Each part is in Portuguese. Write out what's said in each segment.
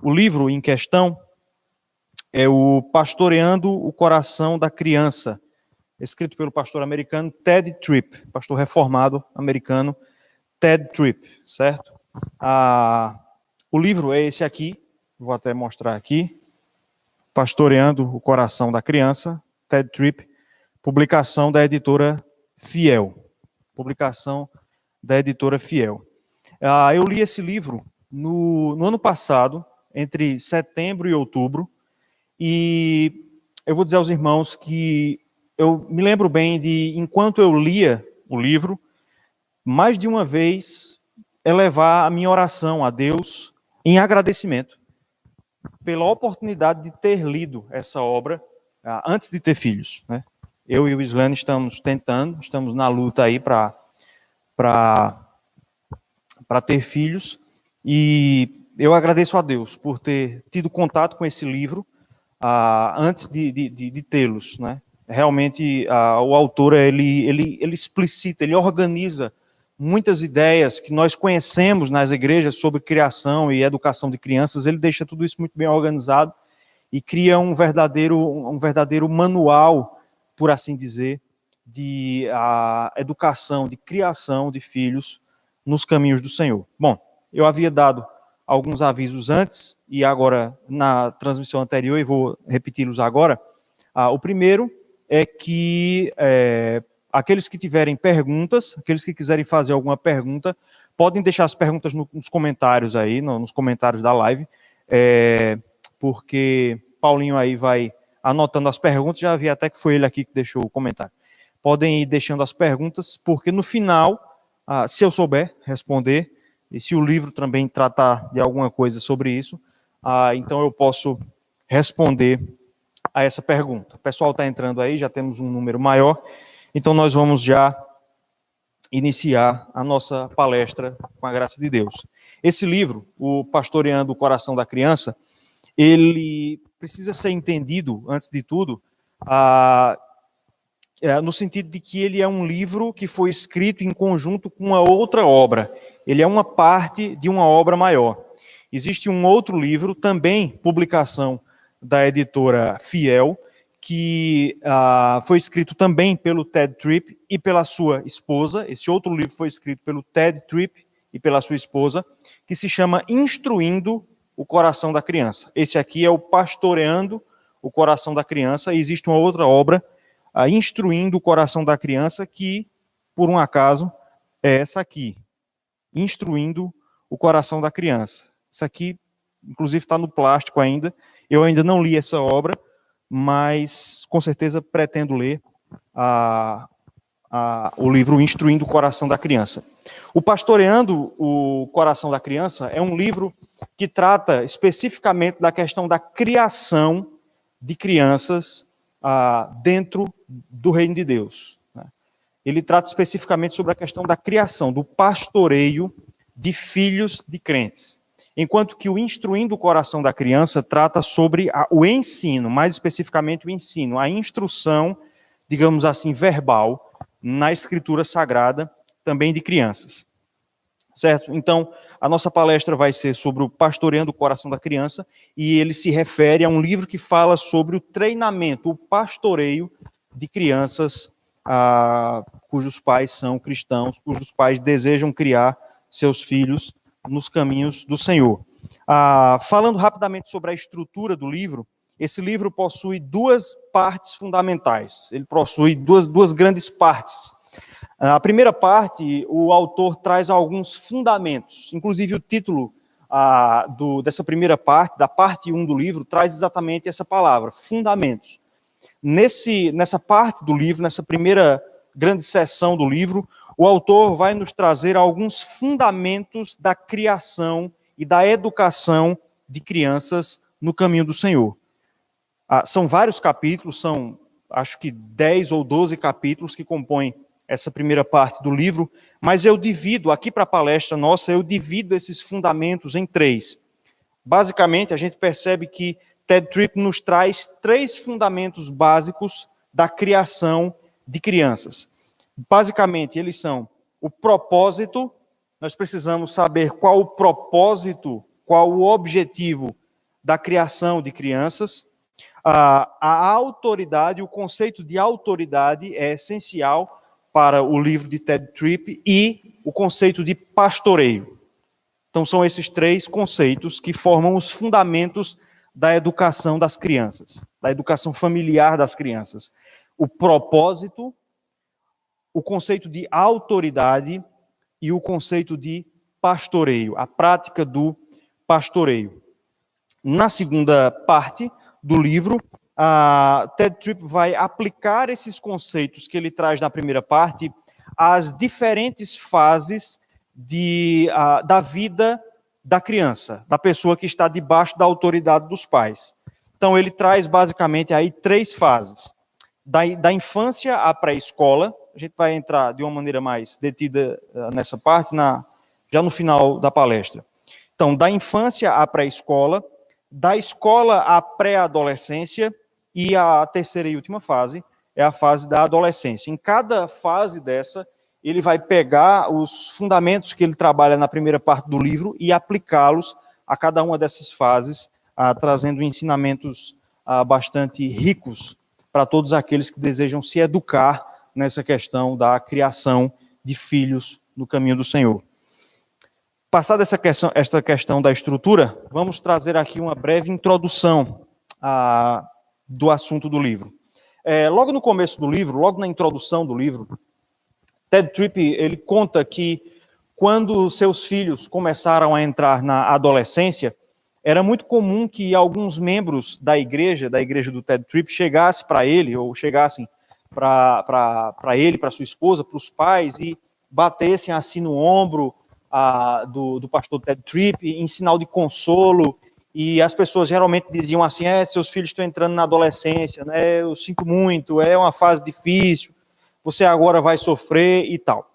O livro em questão é o Pastoreando o Coração da Criança, escrito pelo pastor americano Ted Tripp, pastor reformado americano Ted Tripp, certo? O livro é esse aqui, vou até mostrar aqui, Pastoreando o Coração da Criança, Ted Tripp, publicação da editora Fiel. Publicação da editora Fiel. Eu li esse livro no ano passado, entre setembro e outubro, e eu vou dizer aos irmãos que eu me lembro bem de, enquanto eu lia o livro, mais de uma vez elevar a minha oração a Deus em agradecimento pela oportunidade de ter lido essa obra antes de ter filhos, né? Eu e o Islane estamos na luta aí para ter filhos, e eu agradeço a Deus por ter tido contato com esse livro antes de tê-los, né? Realmente, o autor, ele explicita, ele organiza muitas ideias que nós conhecemos nas igrejas sobre criação e educação de crianças. Ele deixa tudo isso muito bem organizado e cria um verdadeiro manual, por assim dizer, de educação, de criação de filhos nos caminhos do Senhor. Bom, eu havia dado alguns avisos antes, e agora na transmissão anterior, e vou repeti-los agora. O primeiro é que aqueles que tiverem perguntas, aqueles que quiserem fazer alguma pergunta, podem deixar as perguntas nos comentários aí, nos comentários da live, porque Paulinho aí vai anotando as perguntas, já vi até que foi ele aqui que deixou o comentário. Podem ir deixando as perguntas, porque no final, se eu souber responder, e se o livro também tratar de alguma coisa sobre isso, então eu posso responder a essa pergunta. O pessoal está entrando aí, já temos um número maior, então nós vamos já iniciar a nossa palestra com a graça de Deus. Esse livro, o Pastoreando o Coração da Criança, ele precisa ser entendido, antes de tudo, no sentido de que ele é um livro que foi escrito em conjunto com uma outra obra. Ele é uma parte de uma obra maior. Existe um outro livro, também publicação da editora Fiel, que foi escrito também pelo Ted Tripp e pela sua esposa. Esse outro livro foi escrito pelo Ted Tripp e pela sua esposa, que se chama Instruindo o Coração da Criança. Esse aqui é o Pastoreando o Coração da Criança, e existe uma outra obra, Instruindo o Coração da Criança, que, por um acaso, é essa aqui, Instruindo o Coração da Criança. Isso aqui, inclusive, está no plástico ainda. Eu ainda não li essa obra, mas com certeza pretendo ler o livro Instruindo o Coração da Criança. O Pastoreando o Coração da Criança é um livro que trata especificamente da questão da criação de crianças dentro do reino de Deus. Ele trata especificamente sobre a questão da criação, do pastoreio de filhos de crentes. Enquanto que o Instruindo o Coração da Criança trata sobre o ensino, mais especificamente o ensino, a instrução, digamos assim, verbal, na Escritura Sagrada, também de crianças. Certo? Então, a nossa palestra vai ser sobre o Pastoreando o Coração da Criança, e ele se refere a um livro que fala sobre o treinamento, o pastoreio de crianças cujos pais são cristãos, cujos pais desejam criar seus filhos nos caminhos do Senhor. Falando rapidamente sobre a estrutura do livro, esse livro possui duas partes fundamentais. Ele possui duas grandes partes. A primeira parte, o autor traz alguns fundamentos, inclusive o título dessa primeira parte, da parte 1 do livro, traz exatamente essa palavra, fundamentos. Nessa parte do livro, nessa primeira grande seção do livro, o autor vai nos trazer alguns fundamentos da criação e da educação de crianças no caminho do Senhor. São vários capítulos, são acho que 10 ou 12 capítulos que compõem essa primeira parte do livro, mas eu divido, aqui para a palestra nossa, eu divido esses fundamentos em 3. Basicamente, a gente percebe que Ted Tripp nos traz 3 fundamentos básicos da criação de crianças. Basicamente, eles são o propósito. Nós precisamos saber qual o propósito, qual o objetivo da criação de crianças. A autoridade, o conceito de autoridade é essencial para o livro de Ted Tripp e o conceito de pastoreio. Então, são esses três conceitos que formam os fundamentos da educação das crianças, da educação familiar das crianças. O propósito, o conceito de autoridade e o conceito de pastoreio, a prática do pastoreio. Na segunda parte do livro, Ted Tripp vai aplicar esses conceitos que ele traz na primeira parte às diferentes fases da vida da criança, da pessoa que está debaixo da autoridade dos pais. Então, ele traz basicamente aí três fases. Da infância à pré-escola, a gente vai entrar de uma maneira mais detida nessa parte, já no final da palestra. Então, da infância à pré-escola, da escola à pré-adolescência, e a terceira e última fase é a fase da adolescência. Em cada fase dessa, ele vai pegar os fundamentos que ele trabalha na primeira parte do livro e aplicá-los a cada uma dessas fases, trazendo ensinamentos bastante ricos para todos aqueles que desejam se educar nessa questão da criação de filhos no caminho do Senhor. Passada essa questão da estrutura, vamos trazer aqui uma breve introdução do assunto do livro. Logo no começo do livro, logo na introdução do livro, Ted Tripp, ele conta que quando seus filhos começaram a entrar na adolescência, era muito comum que alguns membros da igreja do Ted Tripp, chegassem para ele, ou chegassem para ele, para sua esposa, para os pais, e batessem assim no ombro do pastor Ted Tripp, em sinal de consolo, e as pessoas geralmente diziam assim, seus filhos estão entrando na adolescência, né? Eu sinto muito, é uma fase difícil, você agora vai sofrer e tal.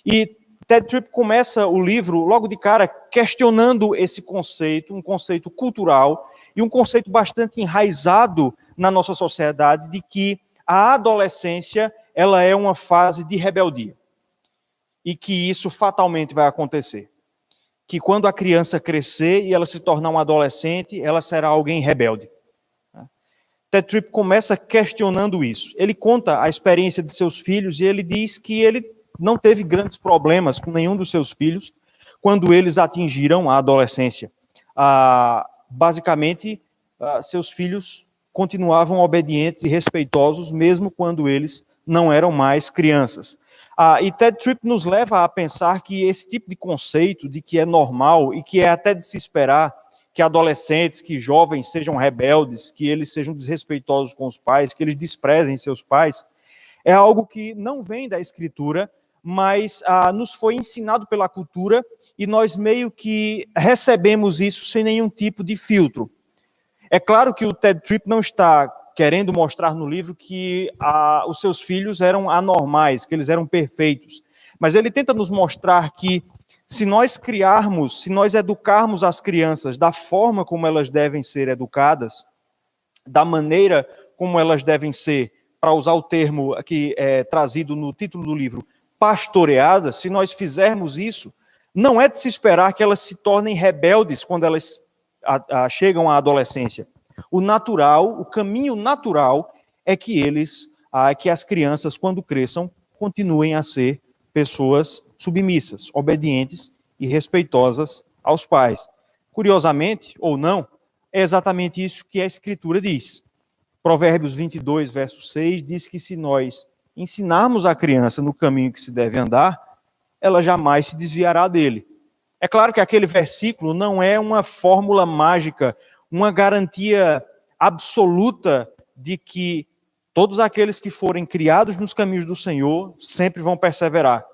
E Ted Tripp começa o livro logo de cara questionando esse conceito, um conceito cultural e um conceito bastante enraizado na nossa sociedade de que a adolescência ela é uma fase de rebeldia e que isso fatalmente vai acontecer. Que quando a criança crescer e ela se tornar um adolescente, ela será alguém rebelde. Ted Tripp começa questionando isso. Ele conta a experiência de seus filhos e ele diz que ele não teve grandes problemas com nenhum dos seus filhos quando eles atingiram a adolescência. Basicamente, seus filhos continuavam obedientes e respeitosos, mesmo quando eles não eram mais crianças. E Ted Tripp nos leva a pensar que esse tipo de conceito de que é normal e que é até de se esperar que adolescentes, que jovens sejam rebeldes, que eles sejam desrespeitosos com os pais, que eles desprezem seus pais, é algo que não vem da Escritura, mas nos foi ensinado pela cultura e nós meio que recebemos isso sem nenhum tipo de filtro. É claro que o Ted Tripp não está querendo mostrar no livro que os seus filhos eram anormais, que eles eram perfeitos, mas ele tenta nos mostrar que se nós educarmos as crianças da forma como elas devem ser educadas, da maneira como elas devem ser, para usar o termo que é trazido no título do livro, pastoreadas, se nós fizermos isso, não é de se esperar que elas se tornem rebeldes quando elas chegam à adolescência. O caminho natural é que as crianças, quando cresçam, continuem a ser pessoas submissas, obedientes e respeitosas aos pais. Curiosamente, ou não, é exatamente isso que a Escritura diz. Provérbios 22, verso 6, diz que se nós ensinarmos a criança no caminho que se deve andar, ela jamais se desviará dele. É claro que aquele versículo não é uma fórmula mágica, uma garantia absoluta de que todos aqueles que forem criados nos caminhos do Senhor sempre vão perseverar.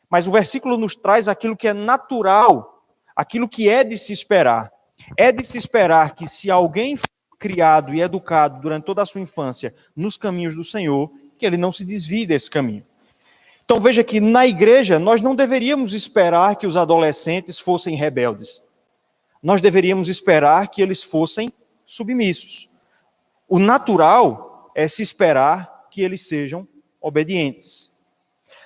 Mas o versículo nos traz aquilo que é natural, aquilo que é de se esperar. É de se esperar que se alguém for criado e educado durante toda a sua infância nos caminhos do Senhor, que ele não se desvie desse caminho. Então veja que na igreja nós não deveríamos esperar que os adolescentes fossem rebeldes. Nós deveríamos esperar que eles fossem submissos. O natural é se esperar que eles sejam obedientes.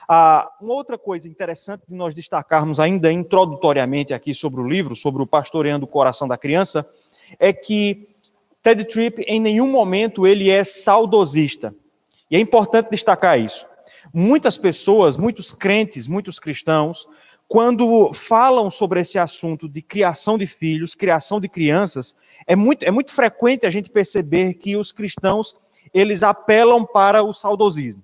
Uma outra coisa interessante de nós destacarmos ainda introdutoriamente aqui sobre o livro, sobre o Pastoreando o Coração da Criança, é que Ted Tripp, em nenhum momento, ele é saudosista. E é importante destacar isso. Muitas pessoas, muitos crentes, muitos cristãos, quando falam sobre esse assunto de criação de filhos, criação de crianças, é muito frequente a gente perceber que os cristãos, eles apelam para o saudosismo.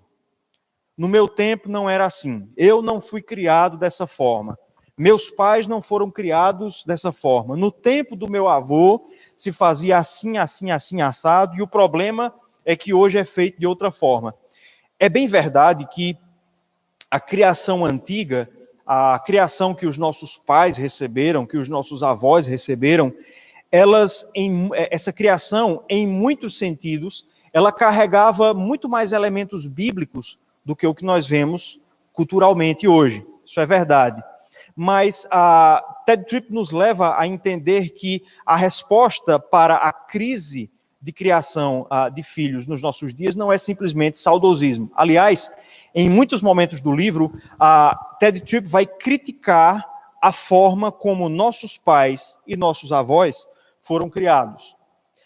No meu tempo não era assim. Eu não fui criado dessa forma. Meus pais não foram criados dessa forma. No tempo do meu avô, se fazia assim, assim, assim, assado, e o problema é que hoje é feito de outra forma. É bem verdade que a criação antiga, a criação que os nossos pais receberam, que os nossos avós receberam, essa criação, em muitos sentidos, ela carregava muito mais elementos bíblicos do que o que nós vemos culturalmente hoje. Isso é verdade. Mas a Ted Tripp nos leva a entender que a resposta para a crise de criação de filhos nos nossos dias não é simplesmente saudosismo. Aliás, em muitos momentos do livro, a Ted Tripp vai criticar a forma como nossos pais e nossos avós foram criados.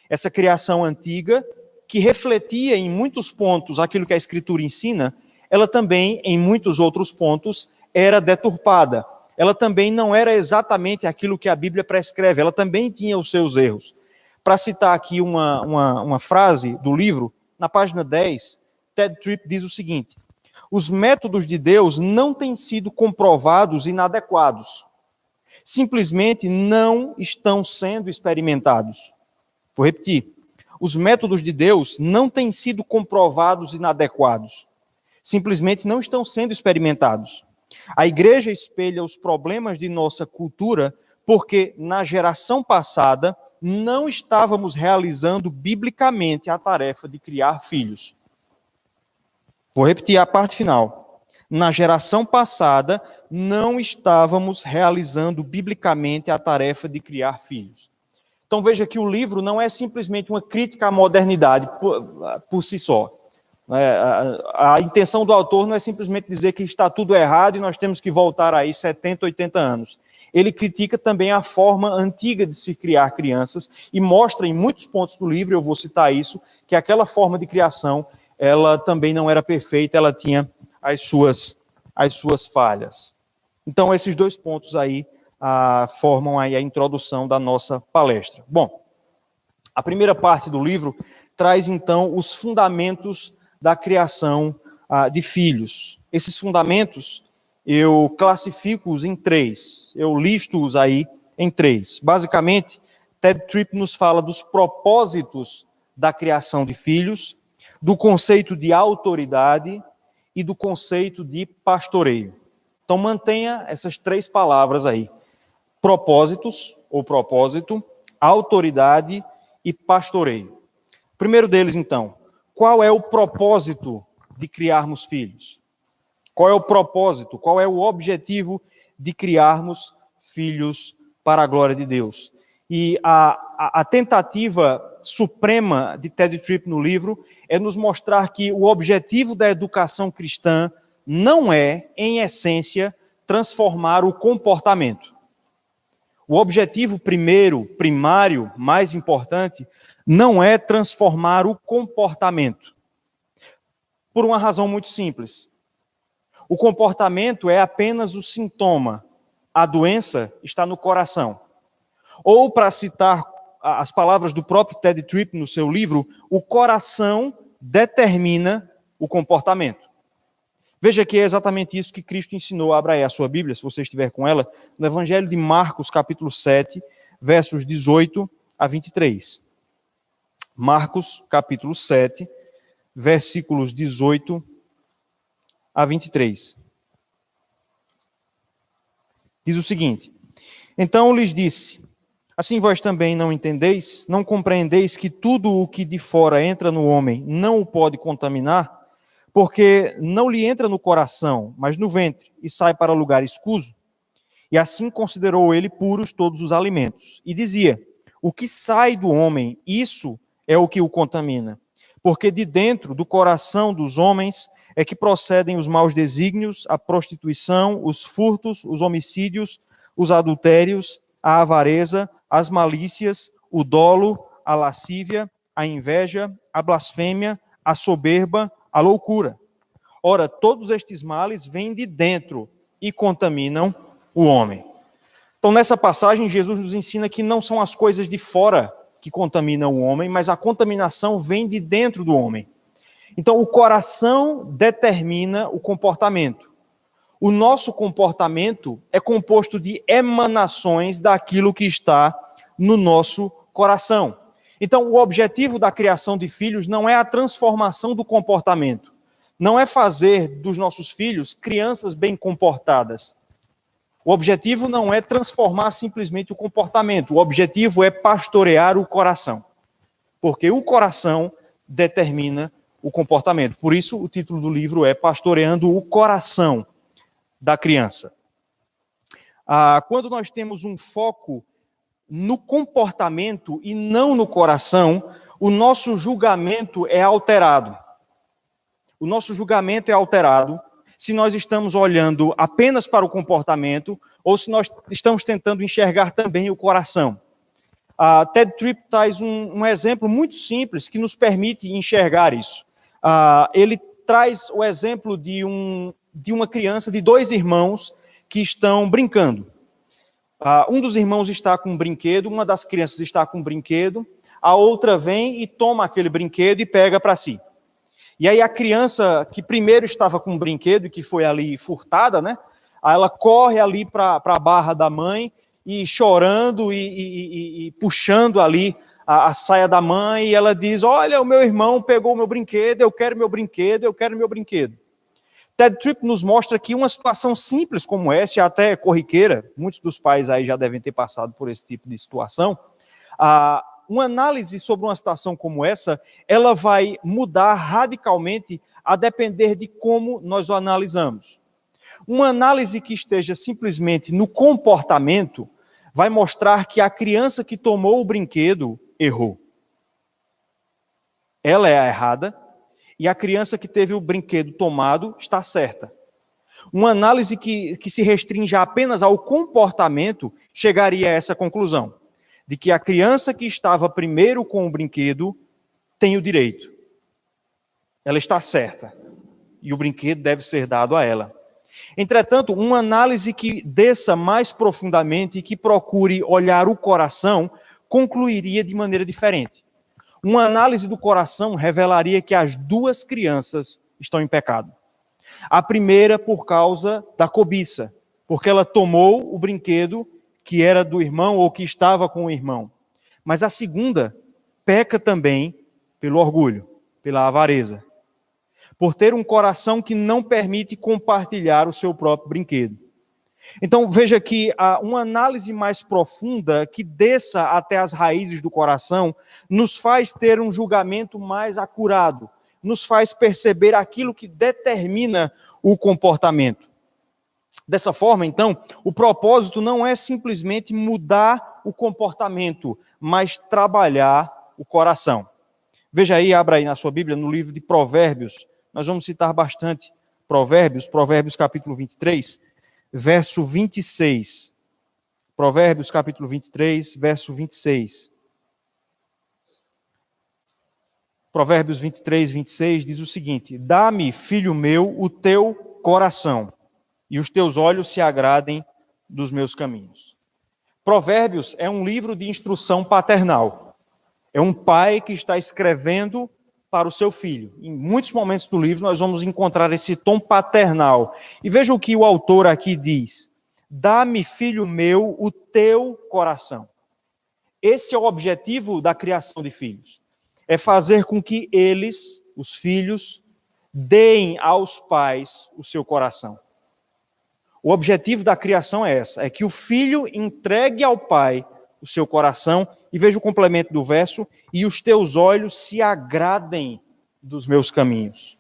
Essa criação antiga, que refletia em muitos pontos aquilo que a Escritura ensina, ela também, em muitos outros pontos, era deturpada. Ela também não era exatamente aquilo que a Bíblia prescreve, ela também tinha os seus erros. Para citar aqui uma frase do livro, na página 10, Ted Tripp diz o seguinte: os métodos de Deus não têm sido comprovados inadequados. Simplesmente não estão sendo experimentados. Vou repetir. Os métodos de Deus não têm sido comprovados inadequados. Simplesmente não estão sendo experimentados. A igreja espelha os problemas de nossa cultura porque, na geração passada, não estávamos realizando biblicamente a tarefa de criar filhos. Vou repetir a parte final. Na geração passada, não estávamos realizando biblicamente a tarefa de criar filhos. Então veja que o livro não é simplesmente uma crítica à modernidade por si só. A intenção do autor não é simplesmente dizer que está tudo errado e nós temos que voltar aí 70, 80 anos. Ele critica também a forma antiga de se criar crianças e mostra em muitos pontos do livro, eu vou citar isso, que aquela forma de criação, ela também não era perfeita, ela tinha as suas falhas. Então, esses dois pontos aí formam aí a introdução da nossa palestra. Bom, a primeira parte do livro traz, então, os fundamentos da criação de filhos. Esses fundamentos, eu classifico-os em 3. Eu listo-os aí em 3. Basicamente, Ted Tripp nos fala dos propósitos da criação de filhos, do conceito de autoridade e do conceito de pastoreio. Então, mantenha essas 3 palavras aí. Propósitos, ou propósito, autoridade e pastoreio. O primeiro deles, então, qual é o propósito de criarmos filhos? Qual é o propósito, qual é o objetivo de criarmos filhos para a glória de Deus? E a tentativa suprema de Ted Tripp no livro é nos mostrar que o objetivo da educação cristã não é, em essência, transformar o comportamento. O objetivo primário, mais importante, não é transformar o comportamento. Por uma razão muito simples. O comportamento é apenas o sintoma. A doença está no coração. Ou, para citar as palavras do próprio Ted Tripp no seu livro, o coração determina o comportamento. Veja que é exatamente isso que Cristo ensinou. Abra aí a sua Bíblia, se você estiver com ela, no Evangelho de Marcos, capítulo 7, versos 18 a 23. Marcos, capítulo 7, versículos 18 a 23. Diz o seguinte: então lhes disse: assim vós também não entendeis, não compreendeis que tudo o que de fora entra no homem não o pode contaminar, porque não lhe entra no coração, mas no ventre, e sai para lugar escuso? E assim considerou ele puros todos os alimentos. E dizia: o que sai do homem, isso é o que o contamina. Porque de dentro do coração dos homens é que procedem os maus desígnios, a prostituição, os furtos, os homicídios, os adultérios, a avareza, as malícias, o dolo, a lascívia, a inveja, a blasfêmia, a soberba, a loucura. Ora, todos estes males vêm de dentro e contaminam o homem. Então, nessa passagem, Jesus nos ensina que não são as coisas de fora que contaminam o homem, mas a contaminação vem de dentro do homem. Então, o coração determina o comportamento. O nosso comportamento é composto de emanações daquilo que está no nosso coração. Então, o objetivo da criação de filhos não é a transformação do comportamento. Não é fazer dos nossos filhos crianças bem comportadas. O objetivo não é transformar simplesmente o comportamento. O objetivo é pastorear o coração. Porque o coração determina o comportamento. Por isso, o título do livro é Pastoreando o Coração da Criança. Quando nós temos um foco no comportamento e não no coração, o nosso julgamento é alterado. O nosso julgamento é alterado se nós estamos olhando apenas para o comportamento ou se nós estamos tentando enxergar também o coração. Ted Tripp traz um exemplo muito simples que nos permite enxergar isso. Ele traz o exemplo de uma criança, de dois irmãos que estão brincando. Um dos irmãos está com um brinquedo, uma das crianças está com um brinquedo, a outra vem e toma aquele brinquedo e pega para si. E aí a criança que primeiro estava com um brinquedo e que foi ali furtada, né? Ela corre ali para a barra da mãe e chorando e puxando ali a saia da mãe e ela diz, olha, o meu irmão pegou o meu brinquedo, eu quero meu brinquedo, eu quero meu brinquedo. Ted Tripp nos mostra que uma situação simples como essa, até corriqueira, muitos dos pais aí já devem ter passado por esse tipo de situação, uma análise sobre uma situação como essa, ela vai mudar radicalmente a depender de como nós o analisamos. Uma análise que esteja simplesmente no comportamento vai mostrar que a criança que tomou o brinquedo errou. Ela é a errada e a criança que teve o brinquedo tomado está certa. Uma análise que se restringe apenas ao comportamento chegaria a essa conclusão, de que a criança que estava primeiro com o brinquedo tem o direito. Ela está certa. E o brinquedo deve ser dado a ela. Entretanto, uma análise que desça mais profundamente e que procure olhar o coração, concluiria de maneira diferente. Uma análise do coração revelaria que as duas crianças estão em pecado. A primeira por causa da cobiça, porque ela tomou o brinquedo que era do irmão ou que estava com o irmão. Mas a segunda peca também pelo orgulho, pela avareza. Por ter um coração que não permite compartilhar o seu próprio brinquedo. Então, veja que uma análise mais profunda, que desça até as raízes do coração, nos faz ter um julgamento mais acurado, nos faz perceber aquilo que determina o comportamento. Dessa forma, então, o propósito não é simplesmente mudar o comportamento, mas trabalhar o coração. Veja aí, abra aí na sua Bíblia, no livro de Provérbios, nós vamos citar bastante Provérbios capítulo 23, verso 26. Provérbios capítulo 23, verso 26. Provérbios 23, 26 diz o seguinte: dá-me, filho meu, o teu coração, e os teus olhos se agradem dos meus caminhos. Provérbios é um livro de instrução paternal. É um pai que está escrevendo para o seu filho. Em muitos momentos do livro nós vamos encontrar esse tom paternal. E veja o que o autor aqui diz: dá-me, filho meu, o teu coração. Esse é o objetivo da criação de filhos. É fazer com que eles, os filhos, deem aos pais o seu coração. O objetivo da criação é essa, é que o filho entregue ao pai o seu coração, e veja o complemento do verso, e os teus olhos se agradem dos meus caminhos.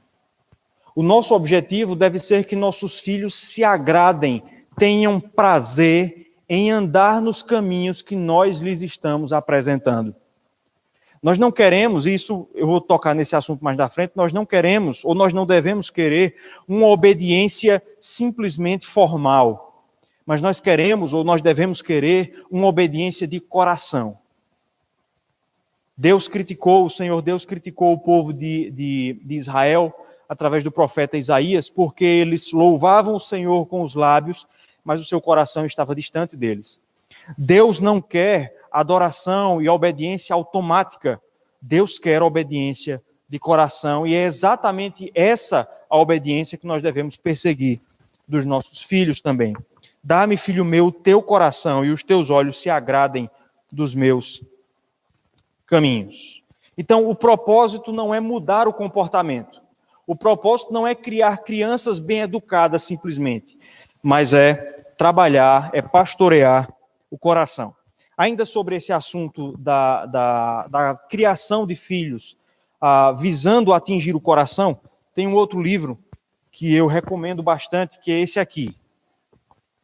O nosso objetivo deve ser que nossos filhos se agradem, tenham prazer em andar nos caminhos que nós lhes estamos apresentando. Nós não queremos, isso eu vou tocar nesse assunto mais da frente, nós não queremos, ou nós não devemos querer, uma obediência simplesmente formal. Mas nós queremos, ou nós devemos querer, uma obediência de coração. O Senhor Deus criticou o povo de Israel através do profeta Isaías, porque eles louvavam o Senhor com os lábios, mas o seu coração estava distante deles. Deus não quer adoração e obediência automática. Deus quer obediência de coração, e é exatamente essa a obediência que nós devemos perseguir dos nossos filhos também. Dá-me, filho meu, o teu coração, e os teus olhos se agradem dos meus caminhos. Então, o propósito não é mudar o comportamento. O propósito não é criar crianças bem educadas simplesmente, mas é trabalhar, é pastorear o coração. Ainda sobre esse assunto da criação de filhos, visando atingir o coração, tem um outro livro que eu recomendo bastante, que é esse aqui,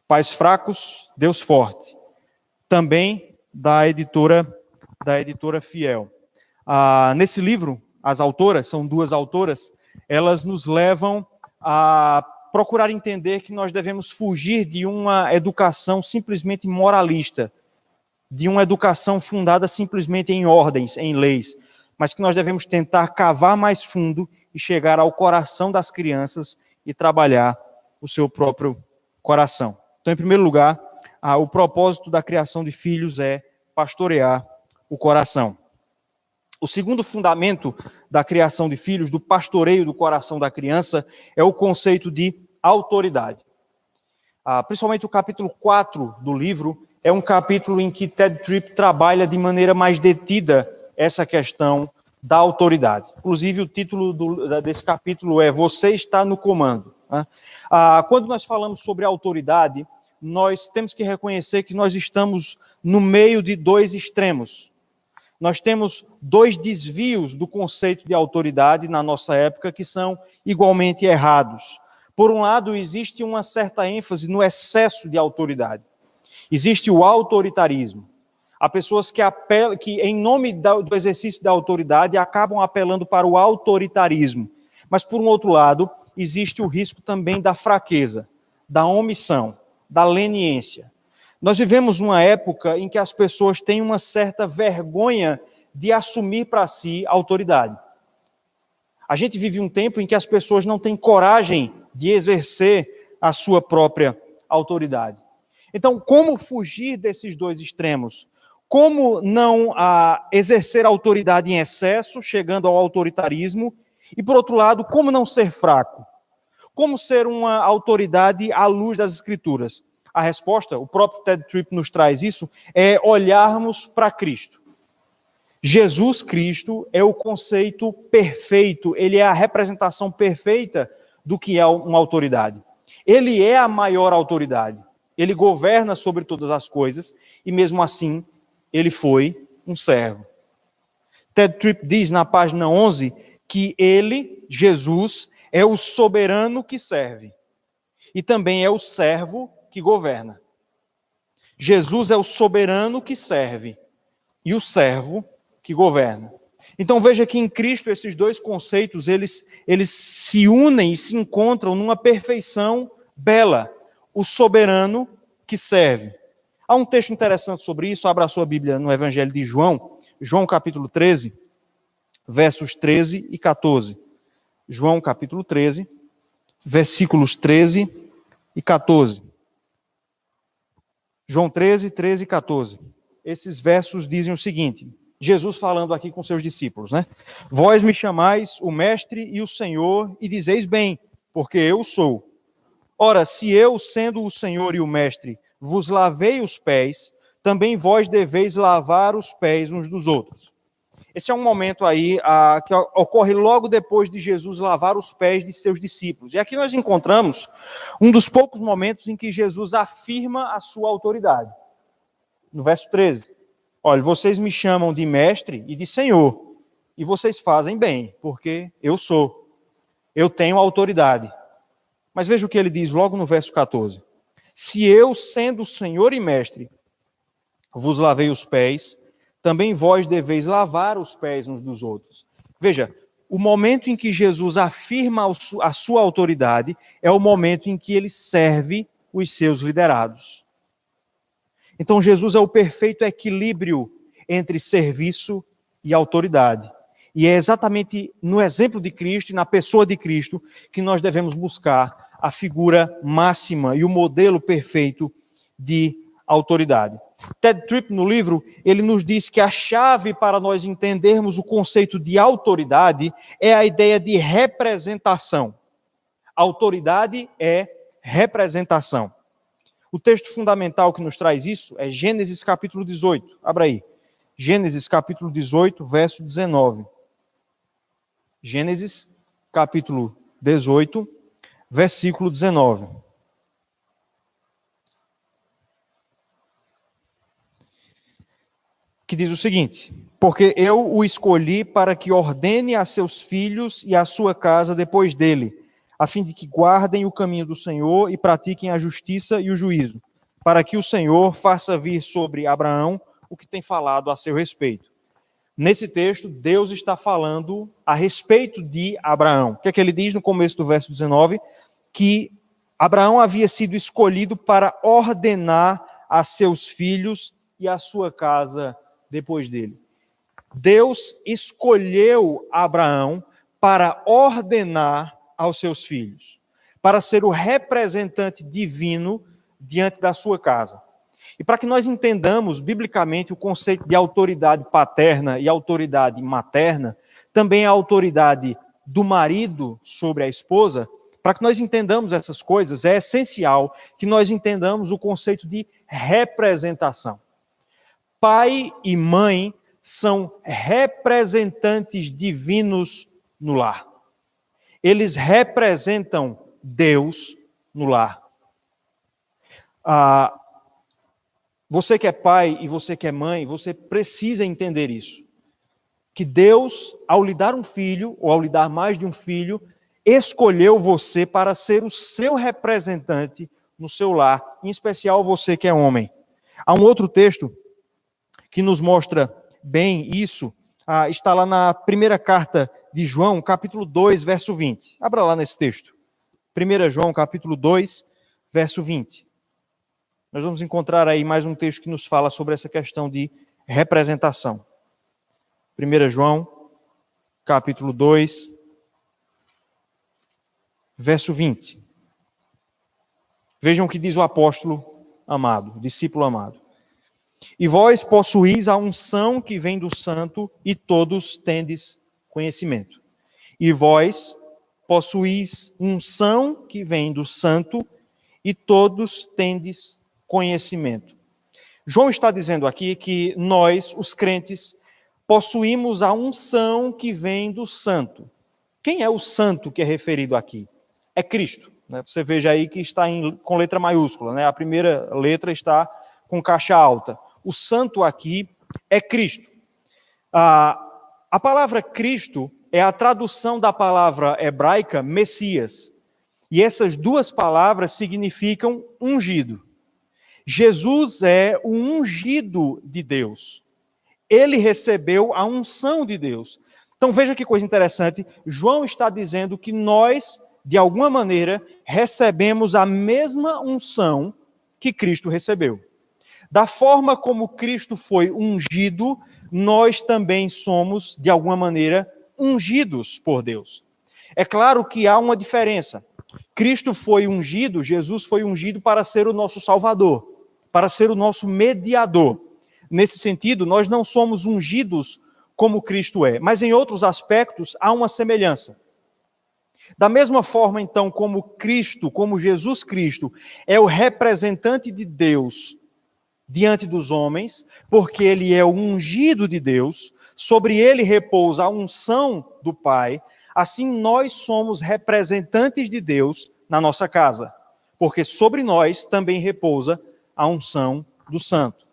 Pais Fracos, Deus Forte, também da editora Fiel. Nesse livro, as autoras, são duas autoras, elas nos levam a procurar entender que nós devemos fugir de uma educação simplesmente moralista, de uma educação fundada simplesmente em ordens, em leis, mas que nós devemos tentar cavar mais fundo e chegar ao coração das crianças e trabalhar o seu próprio coração. Então, em primeiro lugar, o propósito da criação de filhos é pastorear o coração. O segundo fundamento da criação de filhos, do pastoreio do coração da criança, é o conceito de autoridade. Principalmente o capítulo 4 do livro é um capítulo em que Ted Tripp trabalha de maneira mais detida essa questão da autoridade. Inclusive, o título desse capítulo é Você está no comando. Quando nós falamos sobre autoridade, nós temos que reconhecer que nós estamos no meio de dois extremos. Nós temos dois desvios do conceito de autoridade na nossa época que são igualmente errados. Por um lado, existe uma certa ênfase no excesso de autoridade. Existe o autoritarismo. Há pessoas que em nome do exercício da autoridade, acabam apelando para o autoritarismo. Mas, por um outro lado, existe o risco também da fraqueza, da omissão, da leniência. Nós vivemos uma época em que as pessoas têm uma certa vergonha de assumir para si a autoridade. A gente vive um tempo em que as pessoas não têm coragem de exercer a sua própria autoridade. Então, como fugir desses dois extremos? Como não exercer autoridade em excesso, chegando ao autoritarismo? E, por outro lado, como não ser fraco? Como ser uma autoridade à luz das Escrituras? A resposta, o próprio Ted Tripp nos traz isso, é olharmos para Cristo. Jesus Cristo é o conceito perfeito, ele é a representação perfeita do que é uma autoridade. Ele é a maior autoridade, ele governa sobre todas as coisas e mesmo assim ele foi um servo. Ted Tripp diz na página 11 que ele, Jesus, é o soberano que serve e também é o servo que governa. Jesus é o soberano que serve e o servo que governa. Então veja que em Cristo esses dois conceitos, eles se unem e se encontram numa perfeição bela. O soberano que serve. Há um texto interessante sobre isso, abra a sua Bíblia no Evangelho de João, João capítulo 13, versos 13 e 14. João capítulo 13, versículos 13 e 14. João 13, 13 e 14. Esses versos dizem o seguinte, Jesus falando aqui com seus discípulos, né? Vós me chamais o Mestre e o Senhor, e dizeis bem, porque eu sou. Ora, se eu, sendo o Senhor e o Mestre, vos lavei os pés, também vós deveis lavar os pés uns dos outros. Esse é um momento aí que ocorre logo depois de Jesus lavar os pés de seus discípulos. E aqui nós encontramos um dos poucos momentos em que Jesus afirma a sua autoridade. No verso 13. Olha, vocês me chamam de mestre e de senhor, e vocês fazem bem, porque eu sou. Eu tenho autoridade. Mas veja o que ele diz logo no verso 14. Se eu, sendo senhor e mestre, vos lavei os pés, também vós deveis lavar os pés uns dos outros. Veja, o momento em que Jesus afirma a sua autoridade é o momento em que ele serve os seus liderados. Então Jesus é o perfeito equilíbrio entre serviço e autoridade. E é exatamente no exemplo de Cristo e na pessoa de Cristo que nós devemos buscar a figura máxima e o modelo perfeito de autoridade. Ted Tripp, no livro, ele nos diz que a chave para nós entendermos o conceito de autoridade é a ideia de representação. Autoridade é representação. O texto fundamental que nos traz isso é Gênesis capítulo 18. Abra aí. Gênesis capítulo 18, verso 19. Gênesis capítulo 18, versículo 19. Que diz o seguinte: porque eu o escolhi para que ordene a seus filhos e a sua casa depois dele, a fim de que guardem o caminho do Senhor e pratiquem a justiça e o juízo, para que o Senhor faça vir sobre Abraão o que tem falado a seu respeito. Nesse texto, Deus está falando a respeito de Abraão. O que é que ele diz no começo do verso 19? Que Abraão havia sido escolhido para ordenar a seus filhos e a sua casa depois dele. Deus escolheu Abraão para ordenar aos seus filhos, para ser o representante divino diante da sua casa. E para que nós entendamos biblicamente o conceito de autoridade paterna e autoridade materna, também a autoridade do marido sobre a esposa, para que nós entendamos essas coisas, é essencial que nós entendamos o conceito de representação. Pai e mãe são representantes divinos no lar. Eles representam Deus no lar. Você que é pai e você que é mãe, você precisa entender isso. Que Deus, ao lhe dar um filho, ou ao lhe dar mais de um filho, escolheu você para ser o seu representante no seu lar, em especial você que é homem. Há um outro texto que nos mostra bem isso, está lá na primeira carta de João, capítulo 2, verso 20. Abra lá nesse texto. 1 João, capítulo 2, verso 20. Nós vamos encontrar aí mais um texto que nos fala sobre essa questão de representação. 1 João, capítulo 2, verso 20. Vejam o que diz o apóstolo amado, o discípulo amado. E vós possuís a unção que vem do santo, e todos tendes conhecimento. E vós possuís unção que vem do santo, e todos tendes conhecimento. João está dizendo aqui que nós, os crentes, possuímos a unção que vem do santo. Quem é o santo que é referido aqui? É Cristo. Né? Você veja aí que está com letra maiúscula, né? A primeira letra está com caixa alta. O santo aqui é Cristo. A palavra Cristo é a tradução da palavra hebraica Messias. E essas duas palavras significam ungido. Jesus é o ungido de Deus. Ele recebeu a unção de Deus. Então veja que coisa interessante. João está dizendo que nós, de alguma maneira, recebemos a mesma unção que Cristo recebeu. Da forma como Cristo foi ungido, nós também somos, de alguma maneira, ungidos por Deus. É claro que há uma diferença. Cristo foi ungido, Jesus foi ungido para ser o nosso Salvador, para ser o nosso mediador. Nesse sentido, nós não somos ungidos como Cristo é, mas em outros aspectos há uma semelhança. Da mesma forma, então, como Cristo, como Jesus Cristo, é o representante de Deus diante dos homens, porque ele é o ungido de Deus, sobre ele repousa a unção do Pai, assim nós somos representantes de Deus na nossa casa, porque sobre nós também repousa a unção do Santo.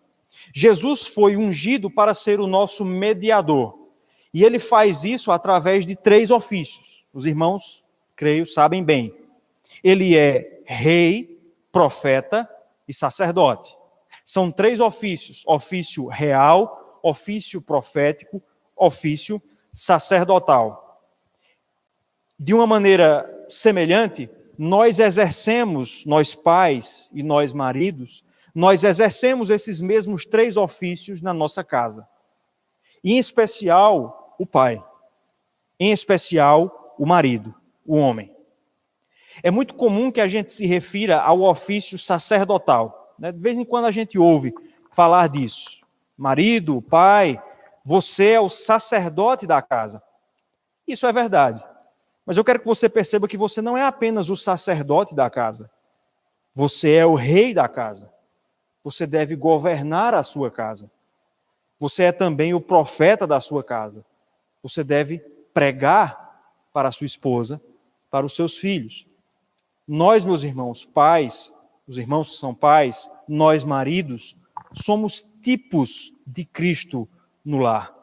Jesus foi ungido para ser o nosso mediador, e ele faz isso através de 3 ofícios. Os irmãos, creio, sabem bem. Ele é rei, profeta e sacerdote. São 3 ofícios: ofício real, ofício profético, ofício sacerdotal. De uma maneira semelhante, nós exercemos, nós pais e nós maridos, nós exercemos esses mesmos 3 ofícios na nossa casa. E, em especial, o pai. Em especial, o marido, o homem. É muito comum que a gente se refira ao ofício sacerdotal, né? De vez em quando a gente ouve falar disso. Marido, pai, você é o sacerdote da casa. Isso é verdade. Mas eu quero que você perceba que você não é apenas o sacerdote da casa. Você é o rei da casa. Você deve governar a sua casa. Você é também o profeta da sua casa. Você deve pregar para a sua esposa, para os seus filhos. Nós, meus irmãos, pais, os irmãos que são pais, nós, maridos, somos tipos de Cristo no lar.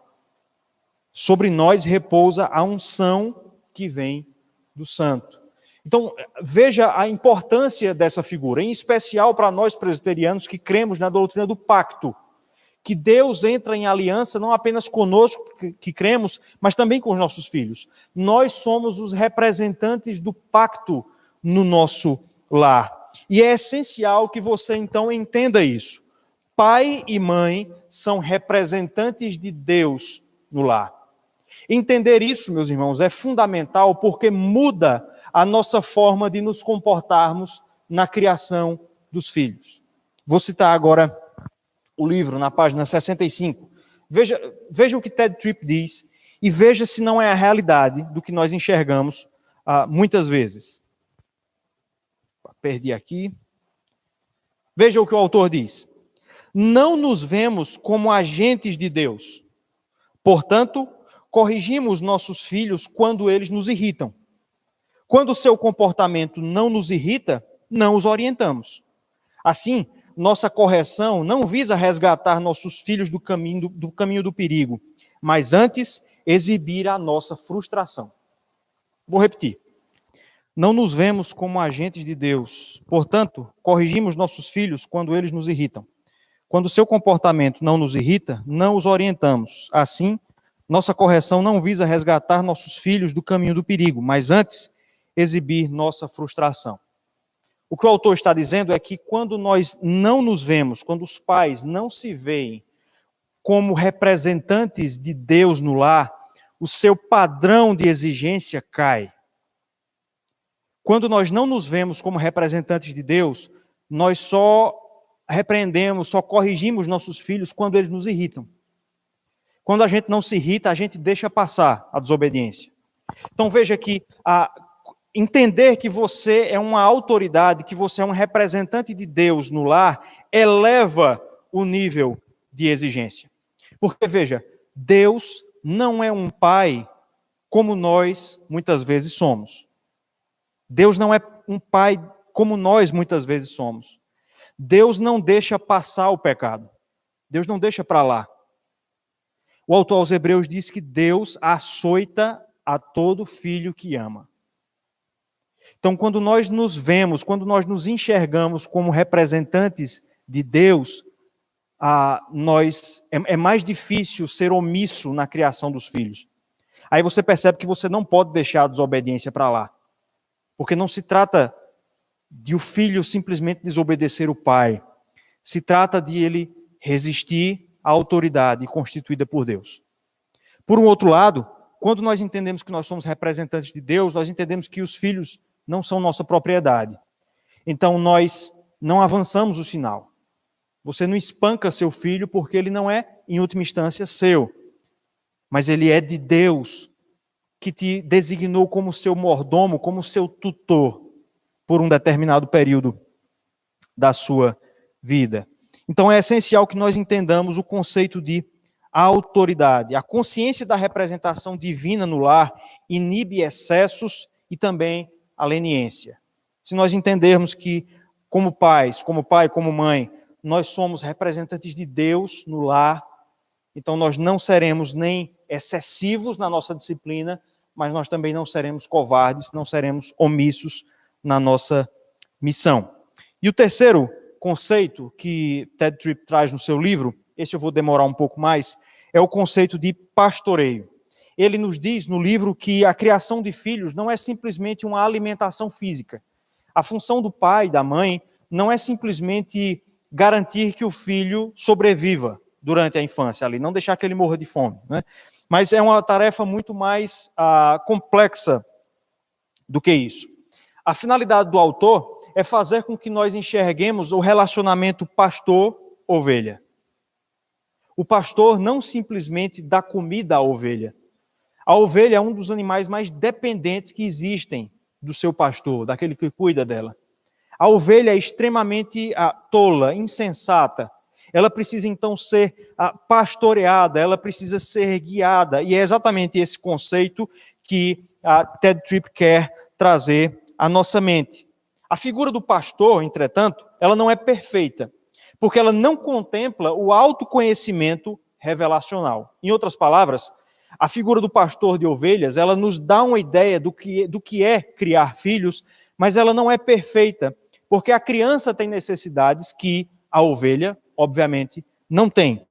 Sobre nós repousa a unção que vem do Santo. Então, veja a importância dessa figura, em especial para nós presbiterianos que cremos na doutrina do pacto, que Deus entra em aliança não apenas conosco que cremos, mas também com os nossos filhos. Nós somos os representantes do pacto no nosso lar. E é essencial que você então entenda isso. Pai e mãe são representantes de Deus no lar. Entender isso, meus irmãos, é fundamental porque muda a nossa forma de nos comportarmos na criação dos filhos. Vou citar agora o livro, na página 65. Veja o que Ted Tripp diz e veja se não é a realidade do que nós enxergamos muitas vezes. Perdi aqui. Veja o que o autor diz. Não nos vemos como agentes de Deus. Portanto, corrigimos nossos filhos quando eles nos irritam. Quando o seu comportamento não nos irrita, não os orientamos. Assim, nossa correção não visa resgatar nossos filhos do caminho do perigo, mas antes exibir a nossa frustração. Vou repetir. Não nos vemos como agentes de Deus. Portanto, corrigimos nossos filhos quando eles nos irritam. Quando o seu comportamento não nos irrita, não os orientamos. Assim, nossa correção não visa resgatar nossos filhos do caminho do perigo, mas antes exibir nossa frustração. O que o autor está dizendo é que quando nós não nos vemos, quando os pais não se veem como representantes de Deus no lar, o seu padrão de exigência cai. Quando nós não nos vemos como representantes de Deus, nós só repreendemos, só corrigimos nossos filhos quando eles nos irritam. Quando a gente não se irrita, a gente deixa passar a desobediência. Então veja que entender que você é uma autoridade, que você é um representante de Deus no lar, eleva o nível de exigência. Porque veja, Deus não é um pai como nós muitas vezes somos. Deus não é um pai como nós muitas vezes somos. Deus não deixa passar o pecado. Deus não deixa para lá. O autor aos Hebreus diz que Deus açoita a todo filho que ama. Então, quando nós nos vemos, quando nós nos enxergamos como representantes de Deus, é mais difícil ser omisso na criação dos filhos. Aí você percebe que você não pode deixar a desobediência para lá. Porque não se trata de o filho simplesmente desobedecer o pai. Se trata de ele resistir à autoridade constituída por Deus. Por um outro lado, quando nós entendemos que nós somos representantes de Deus, nós entendemos que os filhos não são nossa propriedade. Então nós não avançamos o sinal. Você não espanca seu filho porque ele não é, em última instância, seu. Mas ele é de Deus, que te designou como seu mordomo, como seu tutor, por um determinado período da sua vida. Então é essencial que nós entendamos o conceito de autoridade. A consciência da representação divina no lar inibe excessos e também a leniência. Se nós entendermos que, como pais, como pai, como mãe, nós somos representantes de Deus no lar, então nós não seremos nem excessivos na nossa disciplina, mas nós também não seremos covardes, não seremos omissos na nossa missão. E o terceiro conceito que Ted Tripp traz no seu livro, esse eu vou demorar um pouco mais, é o conceito de pastoreio. Ele nos diz no livro que a criação de filhos não é simplesmente uma alimentação física. A função do pai e da mãe não é simplesmente garantir que o filho sobreviva, durante a infância ali, não deixar que ele morra de fome, né? Mas é uma tarefa muito mais complexa do que isso. A finalidade do autor é fazer com que nós enxerguemos o relacionamento pastor-ovelha. O pastor não simplesmente dá comida à ovelha. A ovelha é um dos animais mais dependentes que existem do seu pastor, daquele que cuida dela. A ovelha é extremamente tola, insensata. Ela precisa então ser pastoreada, ela precisa ser guiada. E é exatamente esse conceito que a Ted Tripp quer trazer à nossa mente. A figura do pastor, entretanto, ela não é perfeita, porque ela não contempla o autoconhecimento revelacional. Em outras palavras, a figura do pastor de ovelhas, ela nos dá uma ideia do que é criar filhos, mas ela não é perfeita, porque a criança tem necessidades que a ovelha, obviamente, não tem.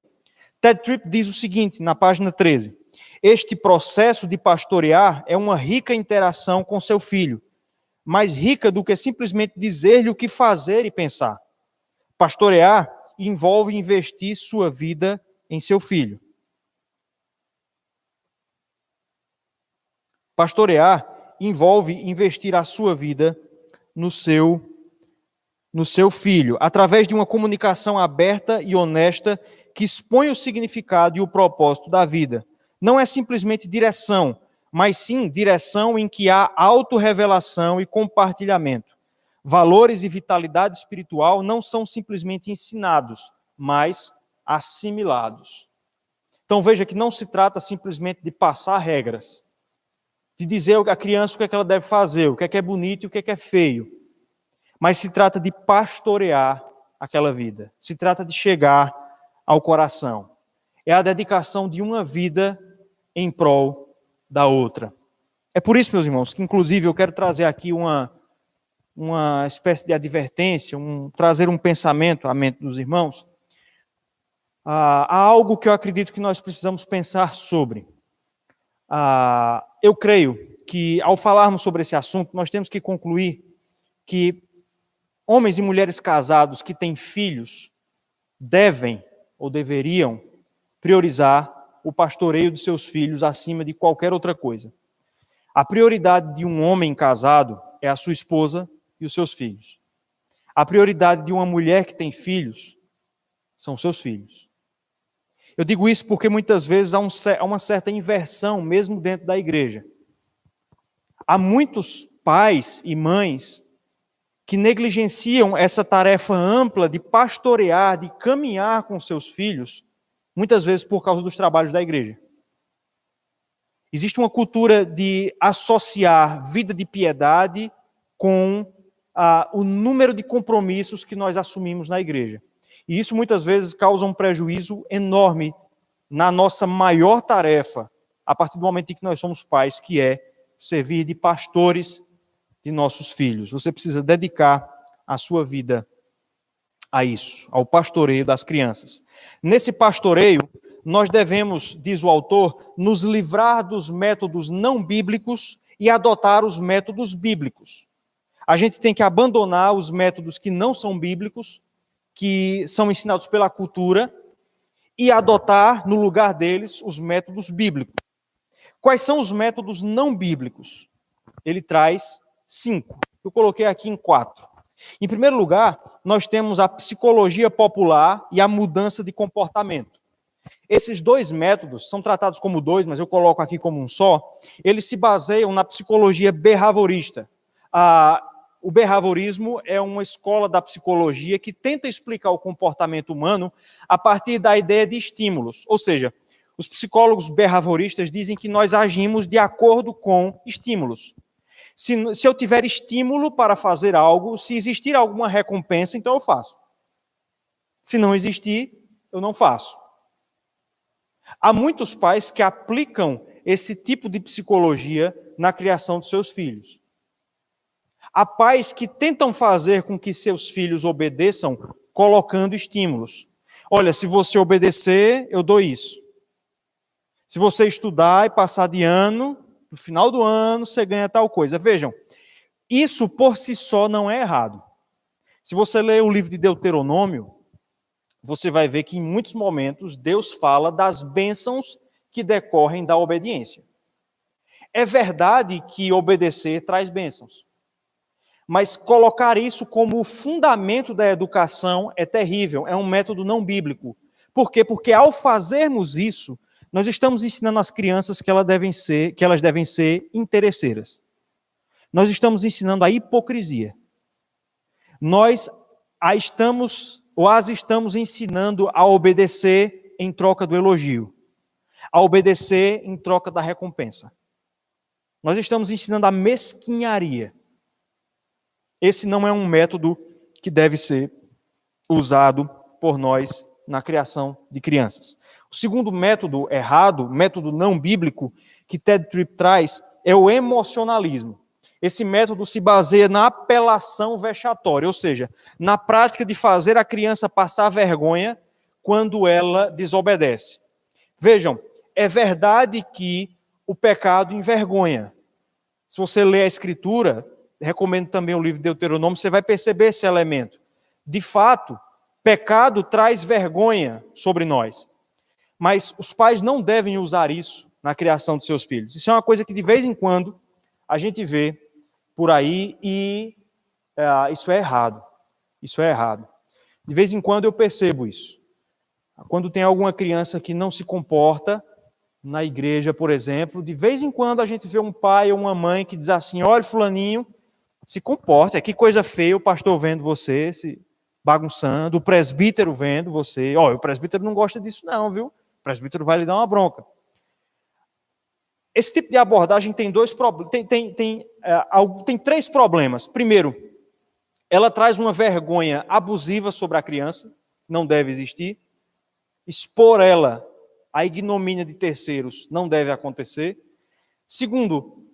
Ted Tripp diz o seguinte, na página 13, este processo de pastorear é uma rica interação com seu filho, mais rica do que simplesmente dizer-lhe o que fazer e pensar. Pastorear envolve investir sua vida em seu filho. Pastorear envolve investir a sua vida no seu filho, através de uma comunicação aberta e honesta que expõe o significado e o propósito da vida. Não é simplesmente direção, mas sim direção em que há autorrevelação e compartilhamento. Valores e vitalidade espiritual não são simplesmente ensinados, mas assimilados. Então veja que não se trata simplesmente de passar regras, de dizer à criança o que é que ela deve fazer, o que é bonito e o que é feio. Mas se trata de pastorear aquela vida. Se trata de chegar ao coração. É a dedicação de uma vida em prol da outra. É por isso, meus irmãos, que inclusive eu quero trazer aqui uma espécie de advertência, trazer um pensamento à mente dos irmãos. Há algo que eu acredito que nós precisamos pensar sobre. Eu creio que, ao falarmos sobre esse assunto, nós temos que concluir que homens e mulheres casados que têm filhos devem ou deveriam priorizar o pastoreio de seus filhos acima de qualquer outra coisa. A prioridade de um homem casado é a sua esposa e os seus filhos. A prioridade de uma mulher que tem filhos são seus filhos. Eu digo isso porque muitas vezes há uma certa inversão, mesmo dentro da igreja. Há muitos pais e mães que negligenciam essa tarefa ampla de pastorear, de caminhar com seus filhos, muitas vezes por causa dos trabalhos da igreja. Existe uma cultura de associar vida de piedade com o número de compromissos que nós assumimos na igreja. E isso muitas vezes causa um prejuízo enorme na nossa maior tarefa, a partir do momento em que nós somos pais, que é servir de pastores de nossos filhos. Você precisa dedicar a sua vida a isso, ao pastoreio das crianças. Nesse pastoreio, nós devemos, diz o autor, nos livrar dos métodos não bíblicos e adotar os métodos bíblicos. A gente tem que abandonar os métodos que não são bíblicos, que são ensinados pela cultura, e adotar, no lugar deles, os métodos bíblicos. Quais são os métodos não bíblicos? Ele traz 5. Eu coloquei aqui em 4. Em primeiro lugar, nós temos a psicologia popular e a mudança de comportamento. Esses dois métodos são tratados como dois, mas eu coloco aqui como um só. Eles se baseiam na psicologia behaviorista. O behaviorismo é uma escola da psicologia que tenta explicar o comportamento humano a partir da ideia de estímulos. Ou seja, os psicólogos behavioristas dizem que nós agimos de acordo com estímulos. Se eu tiver estímulo para fazer algo, se existir alguma recompensa, então eu faço. Se não existir, eu não faço. Há muitos pais que aplicam esse tipo de psicologia na criação dos seus filhos. Há pais que tentam fazer com que seus filhos obedeçam colocando estímulos. Olha, se você obedecer, eu dou isso. Se você estudar e passar de ano, no final do ano você ganha tal coisa. Vejam, isso por si só não é errado. Se você ler o livro de Deuteronômio, você vai ver que em muitos momentos Deus fala das bênçãos que decorrem da obediência. É verdade que obedecer traz bênçãos, mas colocar isso como o fundamento da educação é terrível, é um método não bíblico. Por quê? Porque ao fazermos isso, nós estamos ensinando às crianças que elas devem ser interesseiras. Nós estamos ensinando a hipocrisia. Nós as estamos ensinando a obedecer em troca do elogio, a obedecer em troca da recompensa. Nós estamos ensinando a mesquinharia. Esse não é um método que deve ser usado por nós na criação de crianças. O segundo método errado, método não bíblico, que Ted Tripp traz, é o emocionalismo. Esse método se baseia na apelação vexatória, ou seja, na prática de fazer a criança passar vergonha quando ela desobedece. Vejam, é verdade que o pecado envergonha. Se você ler a Escritura, recomendo também o livro de Deuteronômio, você vai perceber esse elemento. De fato, pecado traz vergonha sobre nós. Mas os pais não devem usar isso na criação de seus filhos. Isso é uma coisa que de vez em quando a gente vê por aí e isso é errado. Isso é errado. De vez em quando eu percebo isso. Quando tem alguma criança que não se comporta na igreja, por exemplo, de vez em quando a gente vê um pai ou uma mãe que diz assim: olha, fulaninho, se comporta, que coisa feia o pastor vendo você se bagunçando, o presbítero vendo você. Olha, o presbítero não gosta disso não, viu? O presbítero vai lhe dar uma bronca. Esse tipo de abordagem tem tem três problemas. Primeiro, ela traz uma vergonha abusiva sobre a criança, não deve existir. Expor ela à ignomínia de terceiros não deve acontecer. Segundo,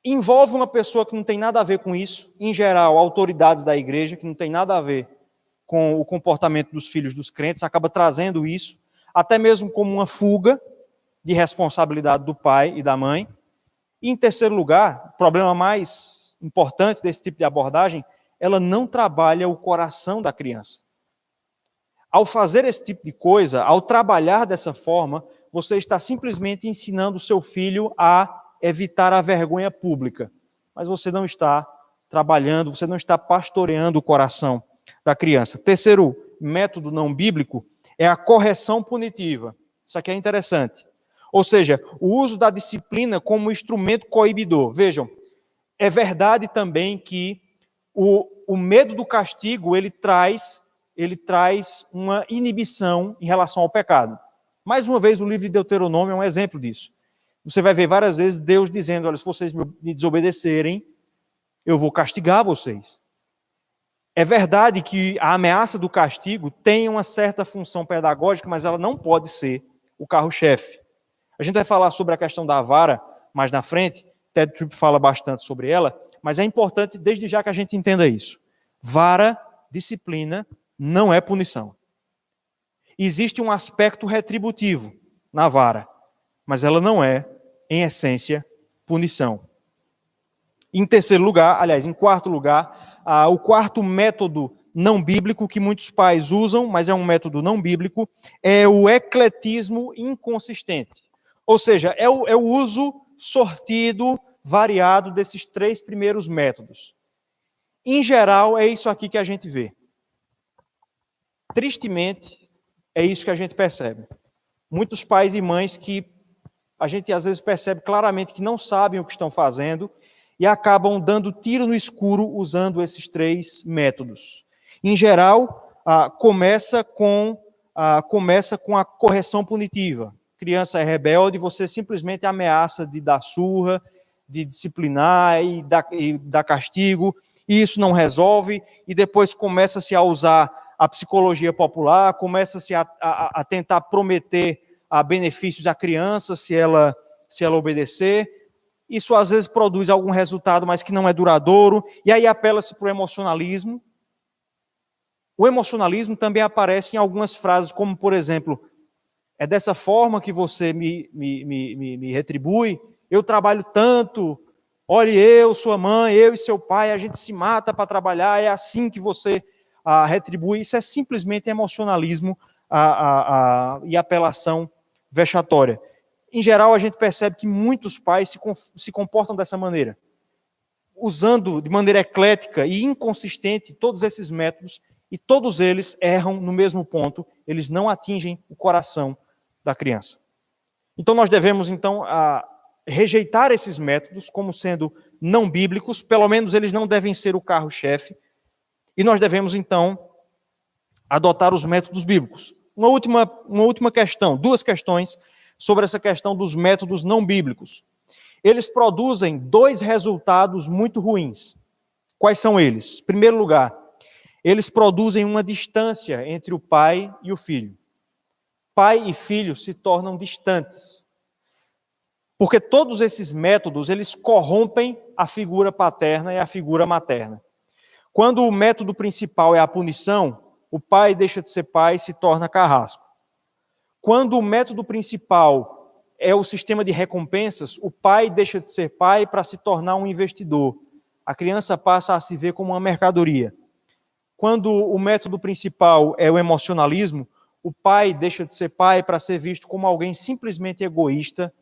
envolve uma pessoa que não tem nada a ver com isso, em geral, autoridades da igreja, que não tem nada a ver com o comportamento dos filhos dos crentes, acaba trazendo isso, até mesmo como uma fuga de responsabilidade do pai e da mãe. E, em terceiro lugar, o problema mais importante desse tipo de abordagem, ela não trabalha o coração da criança. Ao fazer esse tipo de coisa, ao trabalhar dessa forma, você está simplesmente ensinando o seu filho a evitar a vergonha pública. Mas você não está trabalhando, você não está pastoreando o coração da criança. Terceiro método não bíblico é a correção punitiva. Isso aqui é interessante. Ou seja, o uso da disciplina como instrumento coibidor. Vejam, é verdade também que o medo do castigo, ele traz uma inibição em relação ao pecado. Mais uma vez, o livro de Deuteronômio é um exemplo disso. Você vai ver várias vezes Deus dizendo: olha, se vocês me desobedecerem, eu vou castigar vocês. É verdade que a ameaça do castigo tem uma certa função pedagógica, mas ela não pode ser o carro-chefe. A gente vai falar sobre a questão da vara mais na frente, Ted Tripp fala bastante sobre ela, mas é importante desde já que a gente entenda isso. Vara, disciplina, não é punição. Existe um aspecto retributivo na vara, mas ela não é, em essência, punição. Em terceiro lugar, aliás, em quarto lugar, o quarto método não bíblico que muitos pais usam, mas é um método não bíblico, é o ecletismo inconsistente. Ou seja, é o uso sortido, variado desses três primeiros métodos. Em geral, é isso aqui que a gente vê. Tristemente, é isso que a gente percebe. Muitos pais e mães que a gente às vezes percebe claramente que não sabem o que estão fazendo e acabam dando tiro no escuro usando esses três métodos. Em geral, começa com a correção punitiva. Criança é rebelde, você simplesmente ameaça de dar surra, de disciplinar e dar castigo, e isso não resolve, e depois começa-se a usar a psicologia popular, começa-se a tentar prometer benefícios à criança se ela obedecer. Isso às vezes produz algum resultado, mas que não é duradouro, e aí apela-se para o emocionalismo. O emocionalismo também aparece em algumas frases, como por exemplo: é dessa forma que você me retribui, eu trabalho tanto, olhe eu, sua mãe, eu e seu pai, a gente se mata para trabalhar, é assim que você retribui. Isso é simplesmente emocionalismo e apelação vexatória. Em geral, a gente percebe que muitos pais se comportam dessa maneira, usando de maneira eclética e inconsistente todos esses métodos, e todos eles erram no mesmo ponto, eles não atingem o coração da criança. Então, nós devemos, então, rejeitar esses métodos como sendo não bíblicos, pelo menos eles não devem ser o carro-chefe, e nós devemos, então, adotar os métodos bíblicos. Uma última questão, duas questões sobre essa questão dos métodos não bíblicos. Eles produzem dois resultados muito ruins. Quais são eles? Em primeiro lugar, eles produzem uma distância entre o pai e o filho. Pai e filho se tornam distantes. Porque todos esses métodos, eles corrompem a figura paterna e a figura materna. Quando o método principal é a punição, o pai deixa de ser pai e se torna carrasco. Quando o método principal é o sistema de recompensas, o pai deixa de ser pai para se tornar um investidor. A criança passa a se ver como uma mercadoria. Quando o método principal é o emocionalismo, o pai deixa de ser pai para ser visto como alguém simplesmente egoísta,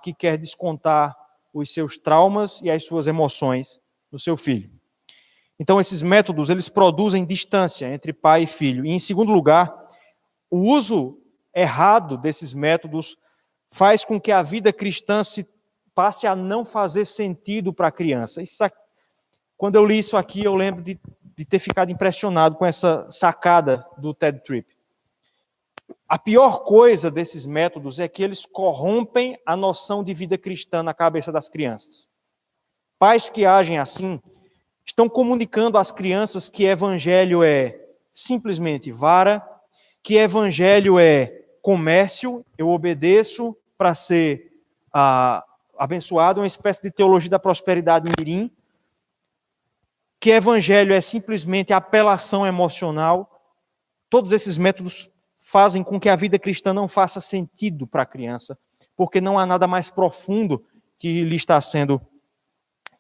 que quer descontar os seus traumas e as suas emoções no seu filho. Então, esses métodos, eles produzem distância entre pai e filho. E, em segundo lugar, o uso errado desses métodos faz com que a vida cristã passe a não fazer sentido para a criança. Quando eu li isso aqui, eu lembro de ter ficado impressionado com essa sacada do Ted Tripp. A pior coisa desses métodos é que eles corrompem a noção de vida cristã na cabeça das crianças. Pais que agem assim estão comunicando às crianças que evangelho é simplesmente vara, que evangelho é comércio, eu obedeço para ser abençoado, uma espécie de teologia da prosperidade mirim, que evangelho é simplesmente apelação emocional. Todos esses métodos fazem com que a vida cristã não faça sentido para a criança, porque não há nada mais profundo que lhe está sendo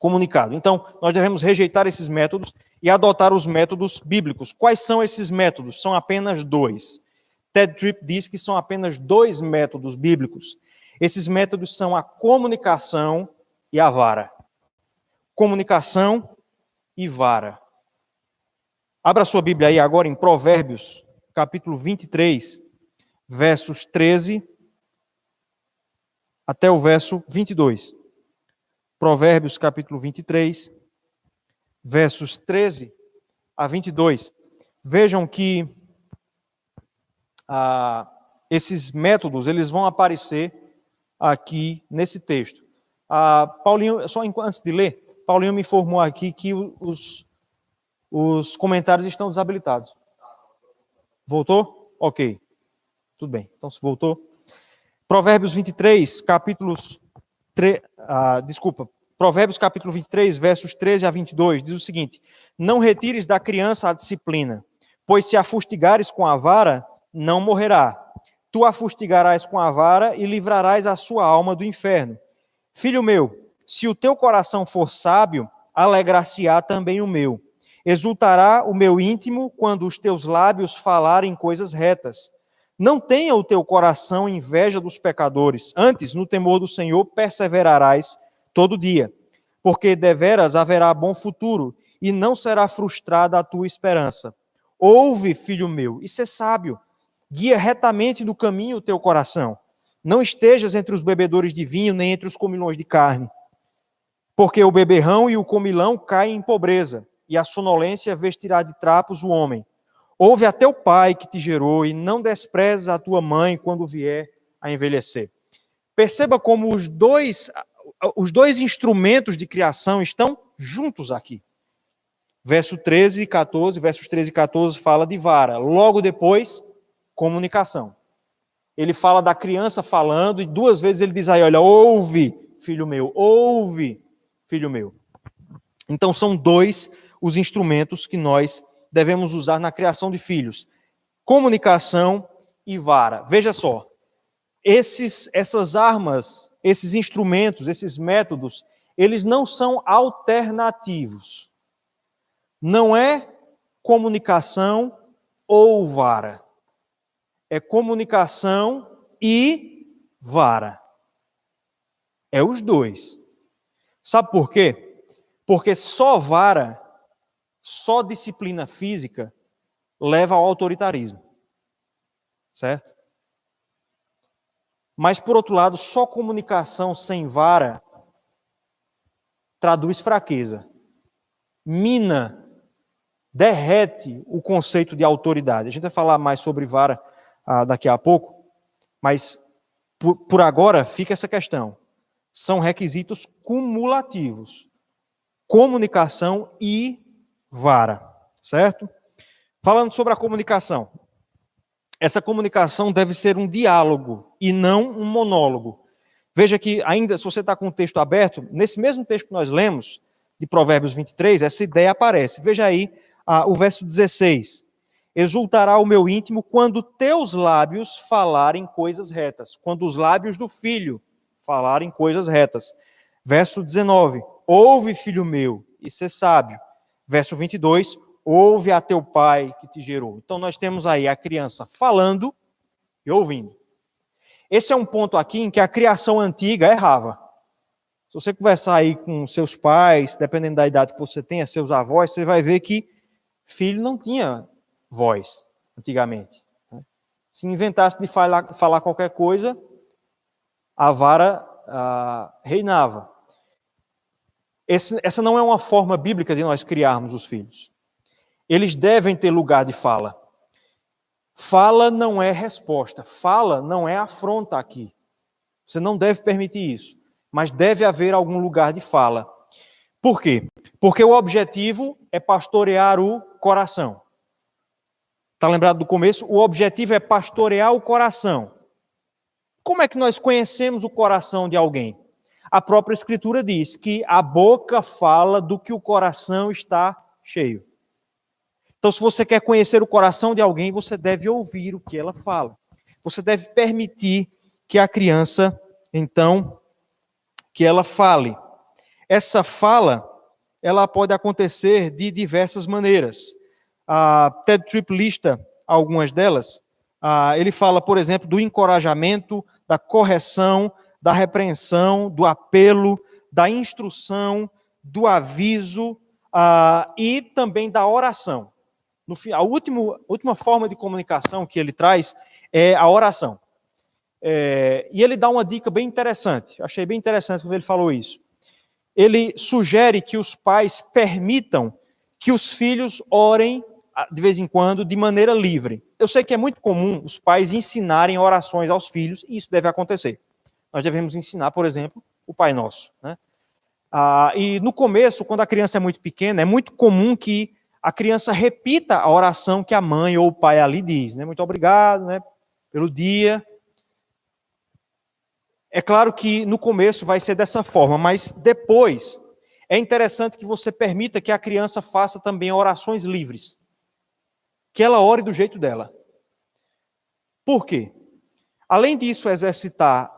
comunicado. Então, nós devemos rejeitar esses métodos e adotar os métodos bíblicos. Quais são esses métodos? São apenas dois. Ted Tripp diz que são apenas dois métodos bíblicos. Esses métodos são a comunicação e a vara. Comunicação e vara. Abra sua Bíblia aí agora em Provérbios, capítulo 23, versos 13 até o verso 22. Provérbios, capítulo 23, versos 13 a 22. Vejam que esses métodos, eles vão aparecer aqui nesse texto. Paulinho, só antes de ler, Paulinho me informou aqui que os comentários estão desabilitados. Voltou? Ok. Tudo bem. Então, se voltou. Provérbios 23, Provérbios capítulo 23, versos 13 a 22, diz o seguinte: Não retires da criança a disciplina, pois se a fustigares com a vara, não morrerá. Tu a fustigarás com a vara e livrarás a sua alma do inferno. Filho meu, se o teu coração for sábio, alegrar-se-á também o meu. Exultará o meu íntimo quando os teus lábios falarem coisas retas. Não tenha o teu coração inveja dos pecadores, antes, no temor do Senhor, perseverarás todo dia, porque deveras haverá bom futuro, e não será frustrada a tua esperança. Ouve, filho meu, e sê sábio, guia retamente no caminho o teu coração. Não estejas entre os bebedores de vinho, nem entre os comilões de carne, porque o beberrão e o comilão caem em pobreza, e a sonolência vestirá de trapos o homem. Ouve a teu pai que te gerou, e não desprezes a tua mãe quando vier a envelhecer. Perceba como os dois instrumentos de criação estão juntos aqui. Versos 13 e 14 fala de vara. Logo depois, comunicação. Ele fala da criança falando, e duas vezes ele diz aí, olha, ouve, filho meu, ouve, filho meu. Então são dois os instrumentos que nós devemos usar na criação de filhos: comunicação e vara. Veja só, essas armas, esses instrumentos, esses métodos, eles não são alternativos. Não é comunicação ou vara. é comunicação e vara. É os dois. Sabe por quê? Porque só vara, só disciplina física leva ao autoritarismo. Certo? Mas, por outro lado, só comunicação sem vara traduz fraqueza. Mina, derrete o conceito de autoridade. A gente vai falar mais sobre vara daqui a pouco, mas por agora fica essa questão. São requisitos cumulativos. Comunicação e vara, certo? Falando sobre a comunicação. Essa comunicação deve ser um diálogo e não um monólogo. Veja que ainda, se você está com o texto aberto, nesse mesmo texto que nós lemos, de Provérbios 23, essa ideia aparece. Veja aí o verso 16. Exultará o meu íntimo quando teus lábios falarem coisas retas. Quando os lábios do filho falarem coisas retas. Verso 19. Ouve, filho meu, e ser sábio. Verso 22. Ouve a teu pai que te gerou. Então nós temos aí a criança falando e ouvindo. Esse é um ponto aqui em que a criação antiga errava. Se você conversar aí com seus pais, dependendo da idade que você tenha, seus avós, você vai ver que filho não tinha voz antigamente. Se inventasse de falar qualquer coisa, a vara reinava. Essa não é uma forma bíblica de nós criarmos os filhos. Eles devem ter lugar de fala. Fala não é resposta. Fala não é afronta aqui. Você não deve permitir isso. Mas deve haver algum lugar de fala. Por quê? Porque o objetivo é pastorear o coração. Está lembrado do começo? O objetivo é pastorear o coração. Como é que nós conhecemos o coração de alguém? A própria Escritura diz que a boca fala do que o coração está cheio. Então, se você quer conhecer o coração de alguém, você deve ouvir o que ela fala. Você deve permitir que a criança, então, que ela fale. Essa fala, ela pode acontecer de diversas maneiras. Ted Tripp lista algumas delas. Ele fala, por exemplo, do encorajamento, da correção, da repreensão, do apelo, da instrução, do aviso e também da oração. A última forma de comunicação que ele traz é a oração. E ele dá uma dica bem interessante. Achei bem interessante quando ele falou isso. Ele sugere que os pais permitam que os filhos orem de vez em quando de maneira livre. Eu sei que é muito comum os pais ensinarem orações aos filhos, e isso deve acontecer. Nós devemos ensinar, por exemplo, o Pai Nosso. Né? E no começo, quando a criança é muito pequena, é muito comum que a criança repita a oração que a mãe ou o pai ali diz. Né? Muito obrigado, né, pelo dia. É claro que no começo vai ser dessa forma, mas depois é interessante que você permita que a criança faça também orações livres. Que ela ore do jeito dela. Por quê? Além disso, exercitar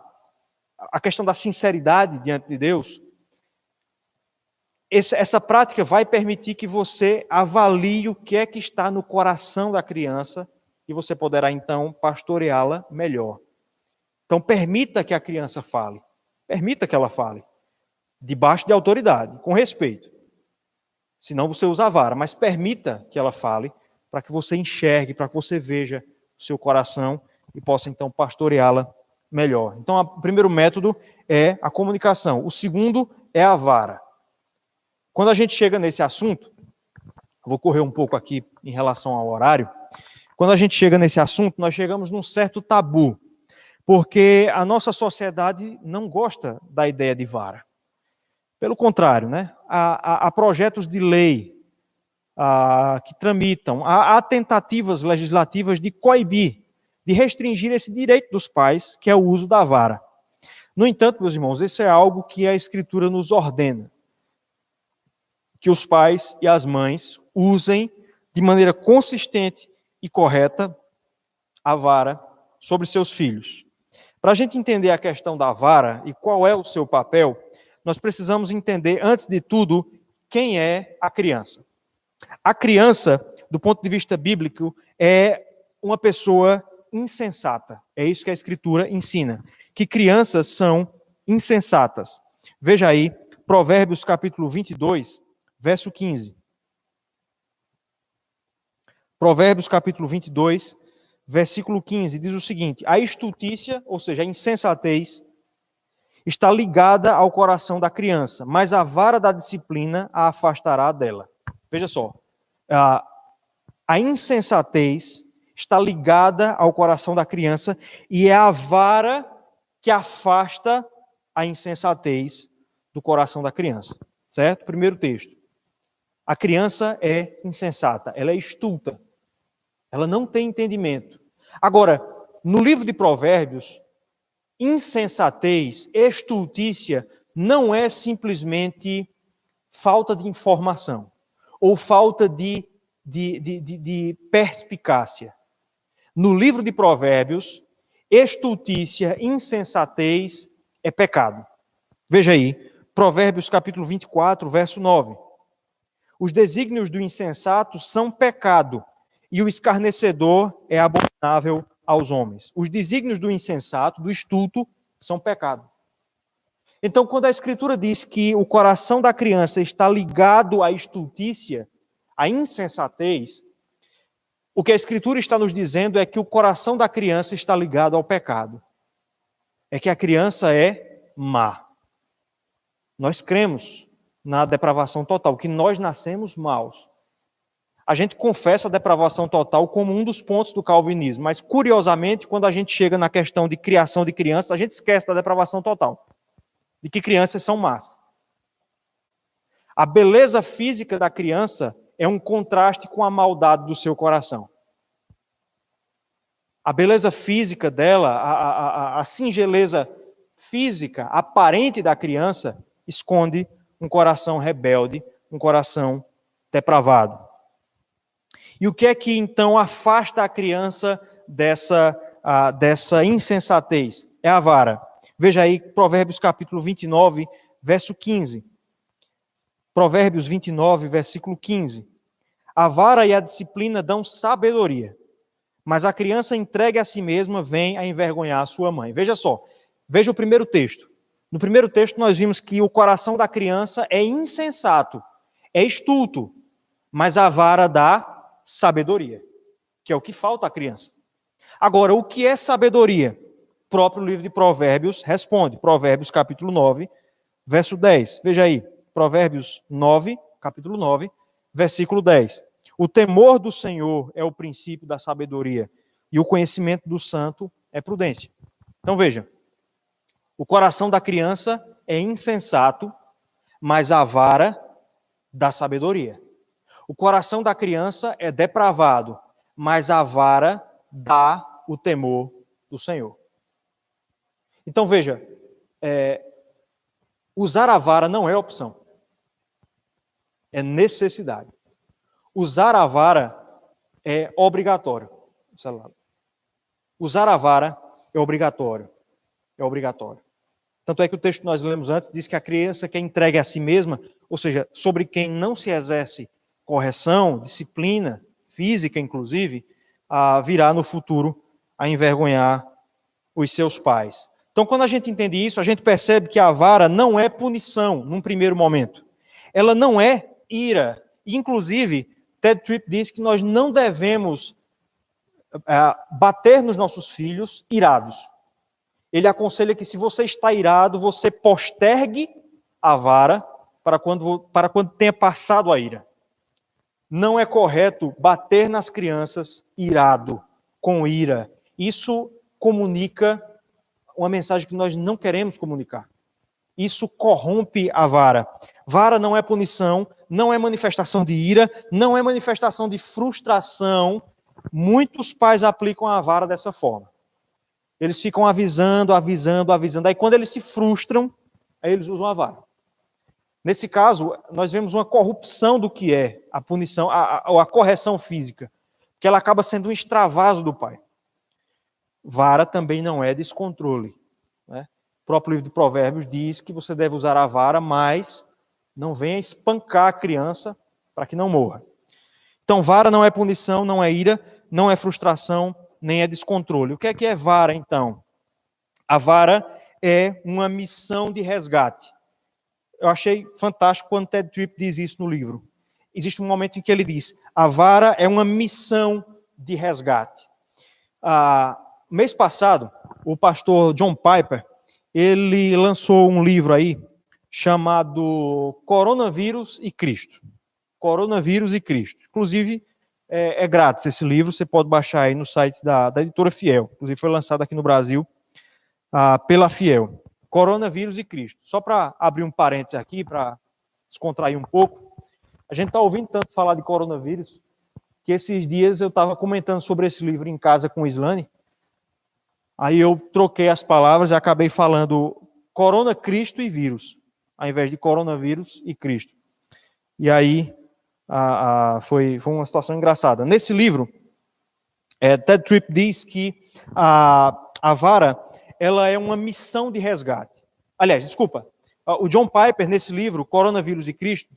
a questão da sinceridade diante de Deus, essa prática vai permitir que você avalie o que é que está no coração da criança e você poderá, então, pastoreá-la melhor. Então, permita que a criança fale. Permita que ela fale. Debaixo de autoridade, com respeito. Senão você usa a vara, mas permita que ela fale para que você enxergue, para que você veja o seu coração e possa, então, pastoreá-la melhor. Então, o primeiro método é a comunicação. O segundo é a vara. Quando a gente chega nesse assunto, vou correr um pouco aqui em relação ao horário. Quando a gente chega nesse assunto, nós chegamos num certo tabu, porque a nossa sociedade não gosta da ideia de vara. Pelo contrário, né? Há projetos de lei que tramitam, há tentativas legislativas de coibir, de restringir esse direito dos pais, que é o uso da vara. No entanto, meus irmãos, isso é algo que a Escritura nos ordena. Que os pais e as mães usem de maneira consistente e correta a vara sobre seus filhos. Para a gente entender a questão da vara e qual é o seu papel, nós precisamos entender, antes de tudo, quem é a criança. A criança, do ponto de vista bíblico, é uma pessoa insensata. É isso que a Escritura ensina, que crianças são insensatas. Veja aí, Provérbios capítulo 22, verso 15. Provérbios capítulo 22, versículo 15, diz o seguinte: a estultícia, ou seja, a insensatez, está ligada ao coração da criança, mas a vara da disciplina a afastará dela. Veja só, a insensatez está ligada ao coração da criança e é a vara que afasta a insensatez do coração da criança. Certo? Primeiro texto. A criança é insensata, ela é estulta, ela não tem entendimento. Agora, no livro de Provérbios, insensatez, estultícia, não é simplesmente falta de informação ou falta de perspicácia. No livro de Provérbios, estultícia, insensatez é pecado. Veja aí, Provérbios capítulo 24, verso 9. Os desígnios do insensato são pecado, e o escarnecedor é abominável aos homens. Os desígnios do insensato, do estulto, são pecado. Então, quando a Escritura diz que o coração da criança está ligado à estultícia, à insensatez, o que a Escritura está nos dizendo é que o coração da criança está ligado ao pecado. É que a criança é má. Nós cremos na depravação total, que nós nascemos maus. A gente confessa a depravação total como um dos pontos do calvinismo, mas curiosamente, quando a gente chega na questão de criação de crianças, a gente esquece da depravação total, de que crianças são más. A beleza física da criança é um contraste com a maldade do seu coração. A beleza física dela, a singeleza física, aparente da criança, esconde um coração rebelde, um coração depravado. E o que é que então afasta a criança dessa insensatez? É a vara. Veja aí, Provérbios capítulo 29, verso 15. Provérbios 29, versículo 15. A vara e a disciplina dão sabedoria, mas a criança entregue a si mesma vem a envergonhar a sua mãe. Veja só, veja o primeiro texto. No primeiro texto nós vimos que o coração da criança é insensato, é estulto, mas a vara dá sabedoria, que é o que falta à criança. Agora, o que é sabedoria? O próprio livro de Provérbios responde. Provérbios capítulo 9, verso 10. Veja aí, Provérbios 9, capítulo 9, versículo 10. O temor do Senhor é o princípio da sabedoria, e o conhecimento do santo é prudência. Então veja, o coração da criança é insensato, mas a vara dá sabedoria. O coração da criança é depravado, mas a vara dá o temor do Senhor. Então veja, usar a vara não é opção, é necessidade. Usar a vara é obrigatório. Usar a vara é obrigatório. É obrigatório. Tanto é que o texto que nós lemos antes diz que a criança que é entregue a si mesma, ou seja, sobre quem não se exerce correção, disciplina, física inclusive, virá no futuro a envergonhar os seus pais. Então, quando a gente entende isso, a gente percebe que a vara não é punição num primeiro momento. Ela não é ira. Inclusive, Ted Tripp diz que nós não devemos bater nos nossos filhos irados. Ele aconselha que se você está irado, você postergue a vara para quando tenha passado a ira. Não é correto bater nas crianças irado, com ira. Isso comunica uma mensagem que nós não queremos comunicar. Isso corrompe a vara. Vara não é punição, não é manifestação de ira, não é manifestação de frustração. Muitos pais aplicam a vara dessa forma. Eles ficam avisando. Aí quando eles se frustram, aí eles usam a vara. Nesse caso, nós vemos uma corrupção do que é a punição, a correção física, que ela acaba sendo um extravaso do pai. Vara também não é descontrole, né? O próprio livro de Provérbios diz que você deve usar a vara, mas não venha espancar a criança para que não morra. Então, vara não é punição, não é ira, não é frustração, nem é descontrole. O que é vara, então? A vara é uma missão de resgate. Eu achei fantástico quando Ted Tripp diz isso no livro. Existe um momento em que ele diz: a vara é uma missão de resgate. Mês passado, o pastor John Piper, ele lançou um livro aí chamado Coronavírus e Cristo. Coronavírus e Cristo. Inclusive, é grátis esse livro, você pode baixar aí no site da editora Fiel. Inclusive, foi lançado aqui no Brasil pela Fiel. Coronavírus e Cristo. Só para abrir um parênteses aqui, para descontrair um pouco, a gente está ouvindo tanto falar de coronavírus, que esses dias eu estava comentando sobre esse livro em casa com o Islane, aí eu troquei as palavras e acabei falando Corona, Cristo e vírus, ao invés de coronavírus e Cristo. E aí foi uma situação engraçada. Nesse livro, Ted Tripp diz que a vara ela é uma missão de resgate. Aliás, desculpa, o John Piper, nesse livro, Coronavírus e Cristo,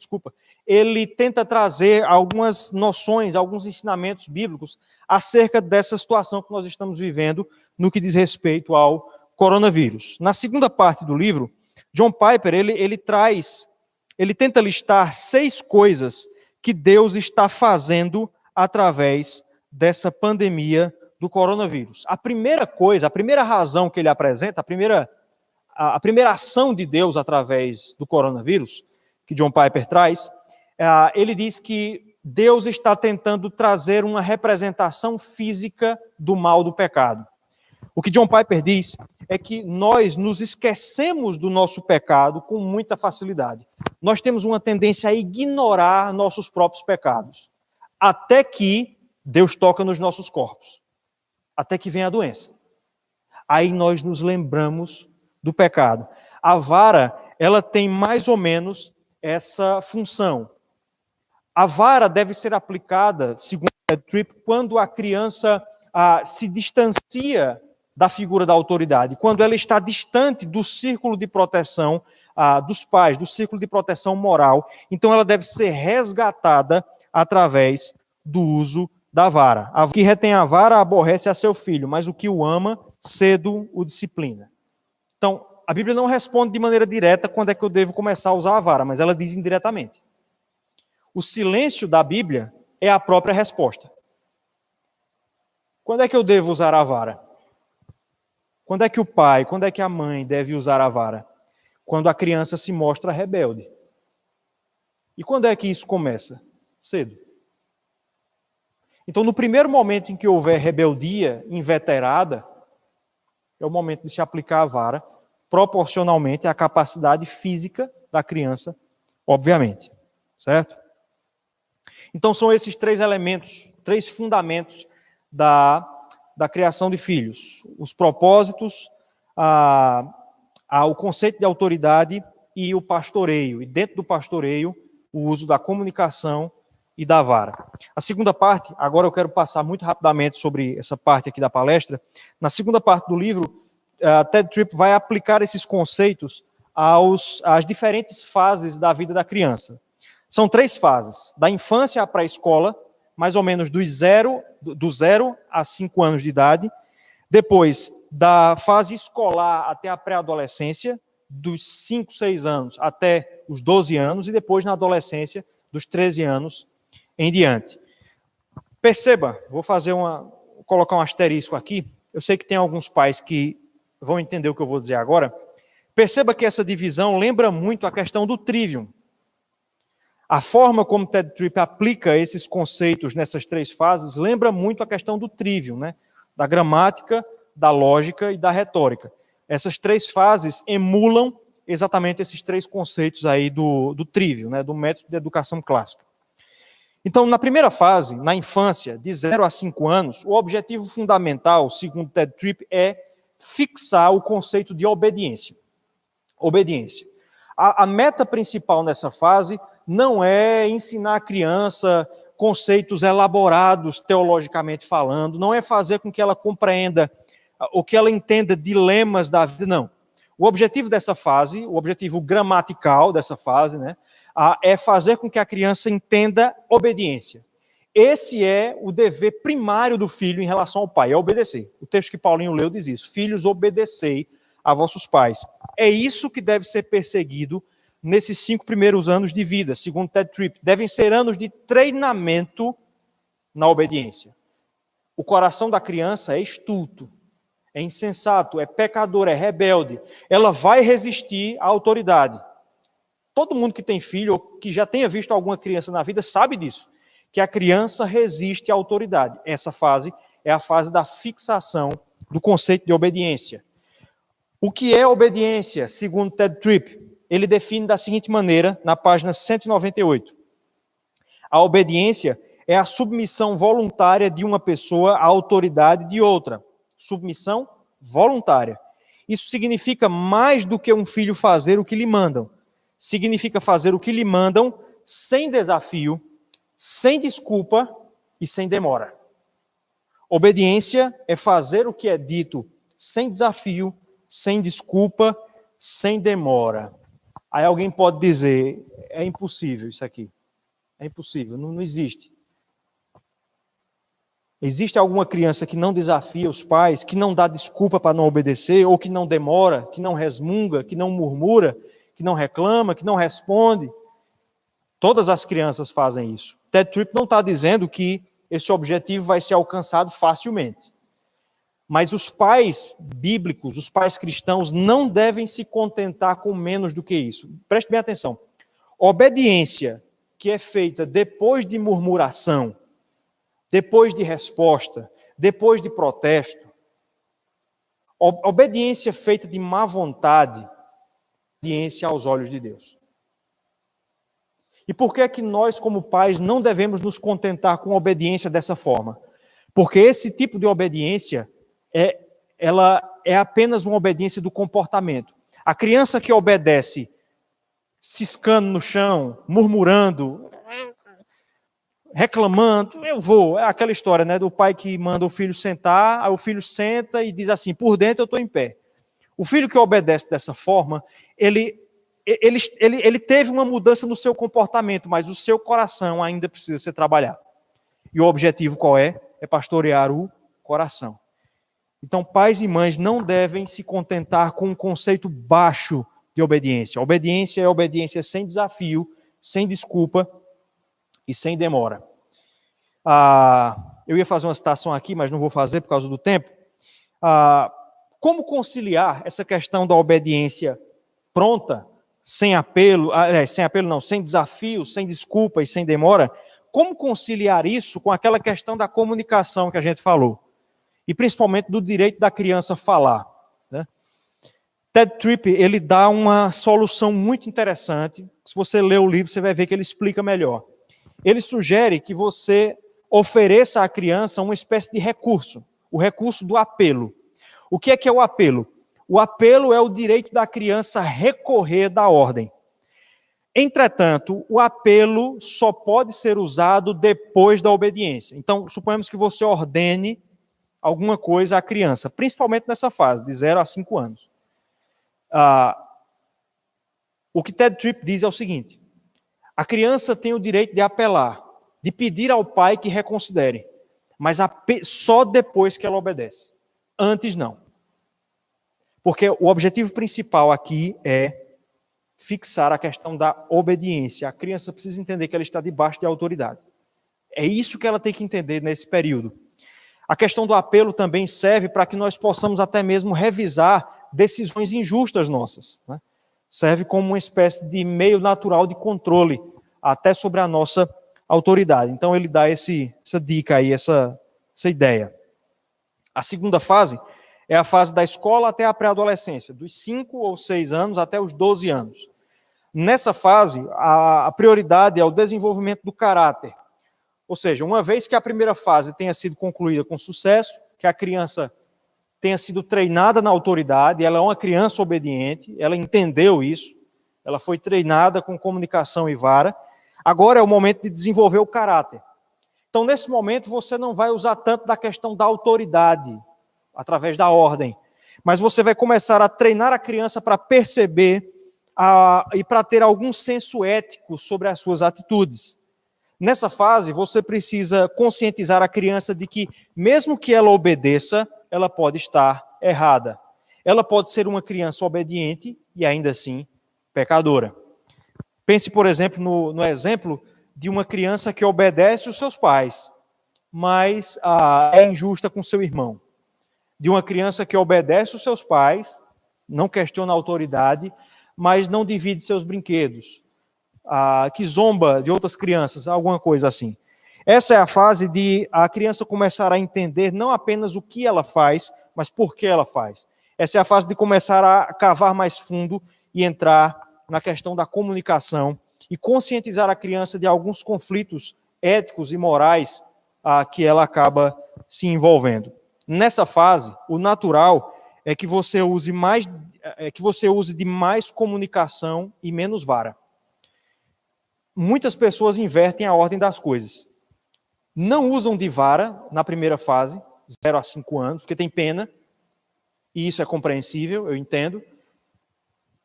ele tenta trazer algumas noções, alguns ensinamentos bíblicos acerca dessa situação que nós estamos vivendo no que diz respeito ao coronavírus. Na segunda parte do livro, John Piper, ele tenta listar 6 coisas que Deus está fazendo através dessa pandemia do coronavírus. A primeira coisa, a primeira razão que ele apresenta, a primeira ação de Deus através do coronavírus, que John Piper traz, ele diz que Deus está tentando trazer uma representação física do mal do pecado. O que John Piper diz é que nós nos esquecemos do nosso pecado com muita facilidade. Nós temos uma tendência a ignorar nossos próprios pecados, até que Deus toca nos nossos corpos, até que vem a doença. Aí nós nos lembramos do pecado. A vara, ela tem mais ou menos essa função. A vara deve ser aplicada, segundo Ted Tripp, quando a criança se distancia da figura da autoridade, quando ela está distante do círculo de proteção dos pais, do círculo de proteção moral. Então ela deve ser resgatada através do uso da vara. O que retém a vara aborrece a seu filho, mas o que o ama, cedo o disciplina. Então, a Bíblia não responde de maneira direta quando é que eu devo começar a usar a vara, mas ela diz indiretamente. O silêncio da Bíblia é a própria resposta. Quando é que eu devo usar a vara? Quando é que o pai, quando é que a mãe deve usar a vara? Quando a criança se mostra rebelde. E quando é que isso começa? Cedo. Então, no primeiro momento em que houver rebeldia inveterada, é o momento de se aplicar a vara, proporcionalmente à capacidade física da criança, obviamente. Certo? Então, são esses 3 elementos, 3 fundamentos da criação de filhos. Os propósitos, o conceito de autoridade e o pastoreio. E dentro do pastoreio, o uso da comunicação e da vara. A segunda parte, agora eu quero passar muito rapidamente sobre essa parte aqui da palestra. Na segunda parte do livro, Ted Tripp vai aplicar esses conceitos às diferentes fases da vida da criança. São 3 fases, da infância à pré-escola, mais ou menos do 0 a 5 anos de idade, depois da fase escolar até a pré-adolescência, dos 5, 6 anos até os 12 anos, e depois na adolescência, dos 13 anos em diante. Perceba, colocar um asterisco aqui, eu sei que tem alguns pais que vão entender o que eu vou dizer agora. Perceba que essa divisão lembra muito a questão do trivium. A forma como Ted Tripp aplica esses conceitos nessas 3 fases lembra muito a questão do trivium, né? Da gramática, da lógica e da retórica. Essas 3 fases emulam exatamente esses 3 conceitos aí do trivium, né? Do método de educação clássica. Então, na primeira fase, na infância, de 0 a 5 anos, o objetivo fundamental, segundo Ted Tripp, é fixar o conceito de obediência. Obediência. A meta principal nessa fase não é ensinar a criança conceitos elaborados teologicamente falando, não é fazer com que ela compreenda ou que ela entenda dilemas da vida, não. O objetivo dessa fase, o objetivo gramatical dessa fase, né, é fazer com que a criança entenda obediência. esse é o dever primário do filho em relação ao pai, é obedecer. O texto que Paulinho leu diz isso: filhos, obedecei a vossos pais. É isso que deve ser perseguido nesses 5 primeiros anos de vida, segundo Ted Tripp. Devem ser anos de treinamento na obediência. O coração da criança é estulto, é insensato, é pecador, é rebelde. Ela vai resistir à autoridade. Todo mundo que tem filho ou que já tenha visto alguma criança na vida sabe disso, que a criança resiste à autoridade. Essa fase é a fase da fixação do conceito de obediência. O que é obediência, segundo Ted Tripp? Ele define da seguinte maneira, na página 198. A obediência é a submissão voluntária de uma pessoa à autoridade de outra. Submissão voluntária. Isso significa mais do que um filho fazer o que lhe mandam. Significa fazer o que lhe mandam sem desafio, sem desculpa e sem demora. Obediência é fazer o que é dito sem desafio, sem desculpa, sem demora. Aí alguém pode dizer, é impossível isso aqui. É impossível, não existe. Existe alguma criança que não desafia os pais, que não dá desculpa para não obedecer, ou que não demora, que não resmunga, que não murmura, que não reclama, que não responde? Todas as crianças fazem isso. Ted Tripp não está dizendo que esse objetivo vai ser alcançado facilmente. Mas os pais bíblicos, os pais cristãos, não devem se contentar com menos do que isso. Preste bem atenção. Obediência que é feita depois de murmuração, depois de resposta, depois de protesto, obediência feita de má vontade, obediência aos olhos de Deus. E por que é que nós, como pais, não devemos nos contentar com obediência dessa forma? Porque esse tipo de obediência ela é apenas uma obediência do comportamento. A criança que obedece ciscando no chão, murmurando, reclamando, é aquela história, né, do pai que manda o filho sentar, aí o filho senta e diz assim, por dentro eu estou em pé. O filho que obedece dessa forma, ele teve uma mudança no seu comportamento, mas o seu coração ainda precisa ser trabalhado. E o objetivo qual é? É pastorear o coração. Então, pais e mães não devem se contentar com um conceito baixo de obediência. Obediência é obediência sem desafio, sem desculpa e sem demora. Eu ia fazer uma citação aqui, mas não vou fazer por causa do tempo. Como conciliar essa questão da obediência pronta, sem apelo, sem desafio, sem desculpa e sem demora? Como conciliar isso com aquela questão da comunicação que a gente falou? E principalmente do direito da criança falar, né? Ted Tripp, ele dá uma solução muito interessante. Se você ler o livro, você vai ver que ele explica melhor. Ele sugere que você ofereça à criança uma espécie de recurso, o recurso do apelo. O que é o apelo? O apelo é o direito da criança recorrer da ordem. Entretanto, o apelo só pode ser usado depois da obediência. Então, suponhamos que você ordene alguma coisa à criança, principalmente nessa fase, de 0 a 5 anos. O que Ted Tripp diz é o seguinte: a criança tem o direito de apelar, de pedir ao pai que reconsidere, mas só depois que ela obedece. Antes não. Porque o objetivo principal aqui é fixar a questão da obediência. A criança precisa entender que ela está debaixo de autoridade. É isso que ela tem que entender nesse período. A questão do apelo também serve para que nós possamos até mesmo revisar decisões injustas nossas, né? Serve como uma espécie de meio natural de controle, até sobre a nossa autoridade. Então ele dá essa dica aí, essa ideia. A segunda fase é a fase da escola até a pré-adolescência, dos 5 ou 6 anos até os 12 anos. Nessa fase, a prioridade é o desenvolvimento do caráter. Ou seja, uma vez que a primeira fase tenha sido concluída com sucesso, que a criança tenha sido treinada na autoridade, ela é uma criança obediente, ela entendeu isso, ela foi treinada com comunicação e vara, agora é o momento de desenvolver o caráter. Então, nesse momento, você não vai usar tanto da questão da autoridade, através da ordem, mas você vai começar a treinar a criança para perceber e para ter algum senso ético sobre as suas atitudes. Nessa fase, você precisa conscientizar a criança de que, mesmo que ela obedeça, ela pode estar errada. Ela pode ser uma criança obediente e ainda assim pecadora. Pense, por exemplo, no exemplo de uma criança que obedece os seus pais, mas é injusta com seu irmão. De uma criança que obedece os seus pais, não questiona a autoridade, mas não divide seus brinquedos, que zomba de outras crianças, alguma coisa assim. Essa é a fase de a criança começar a entender não apenas o que ela faz, mas por que ela faz. Essa é a fase de começar a cavar mais fundo e entrar na questão da comunicação e conscientizar a criança de alguns conflitos éticos e morais que ela acaba se envolvendo. Nessa fase, o natural é que você use de mais comunicação e menos vara. Muitas pessoas invertem a ordem das coisas. Não usam de vara na primeira fase, 0 a 5 anos, porque tem pena, e isso é compreensível, eu entendo.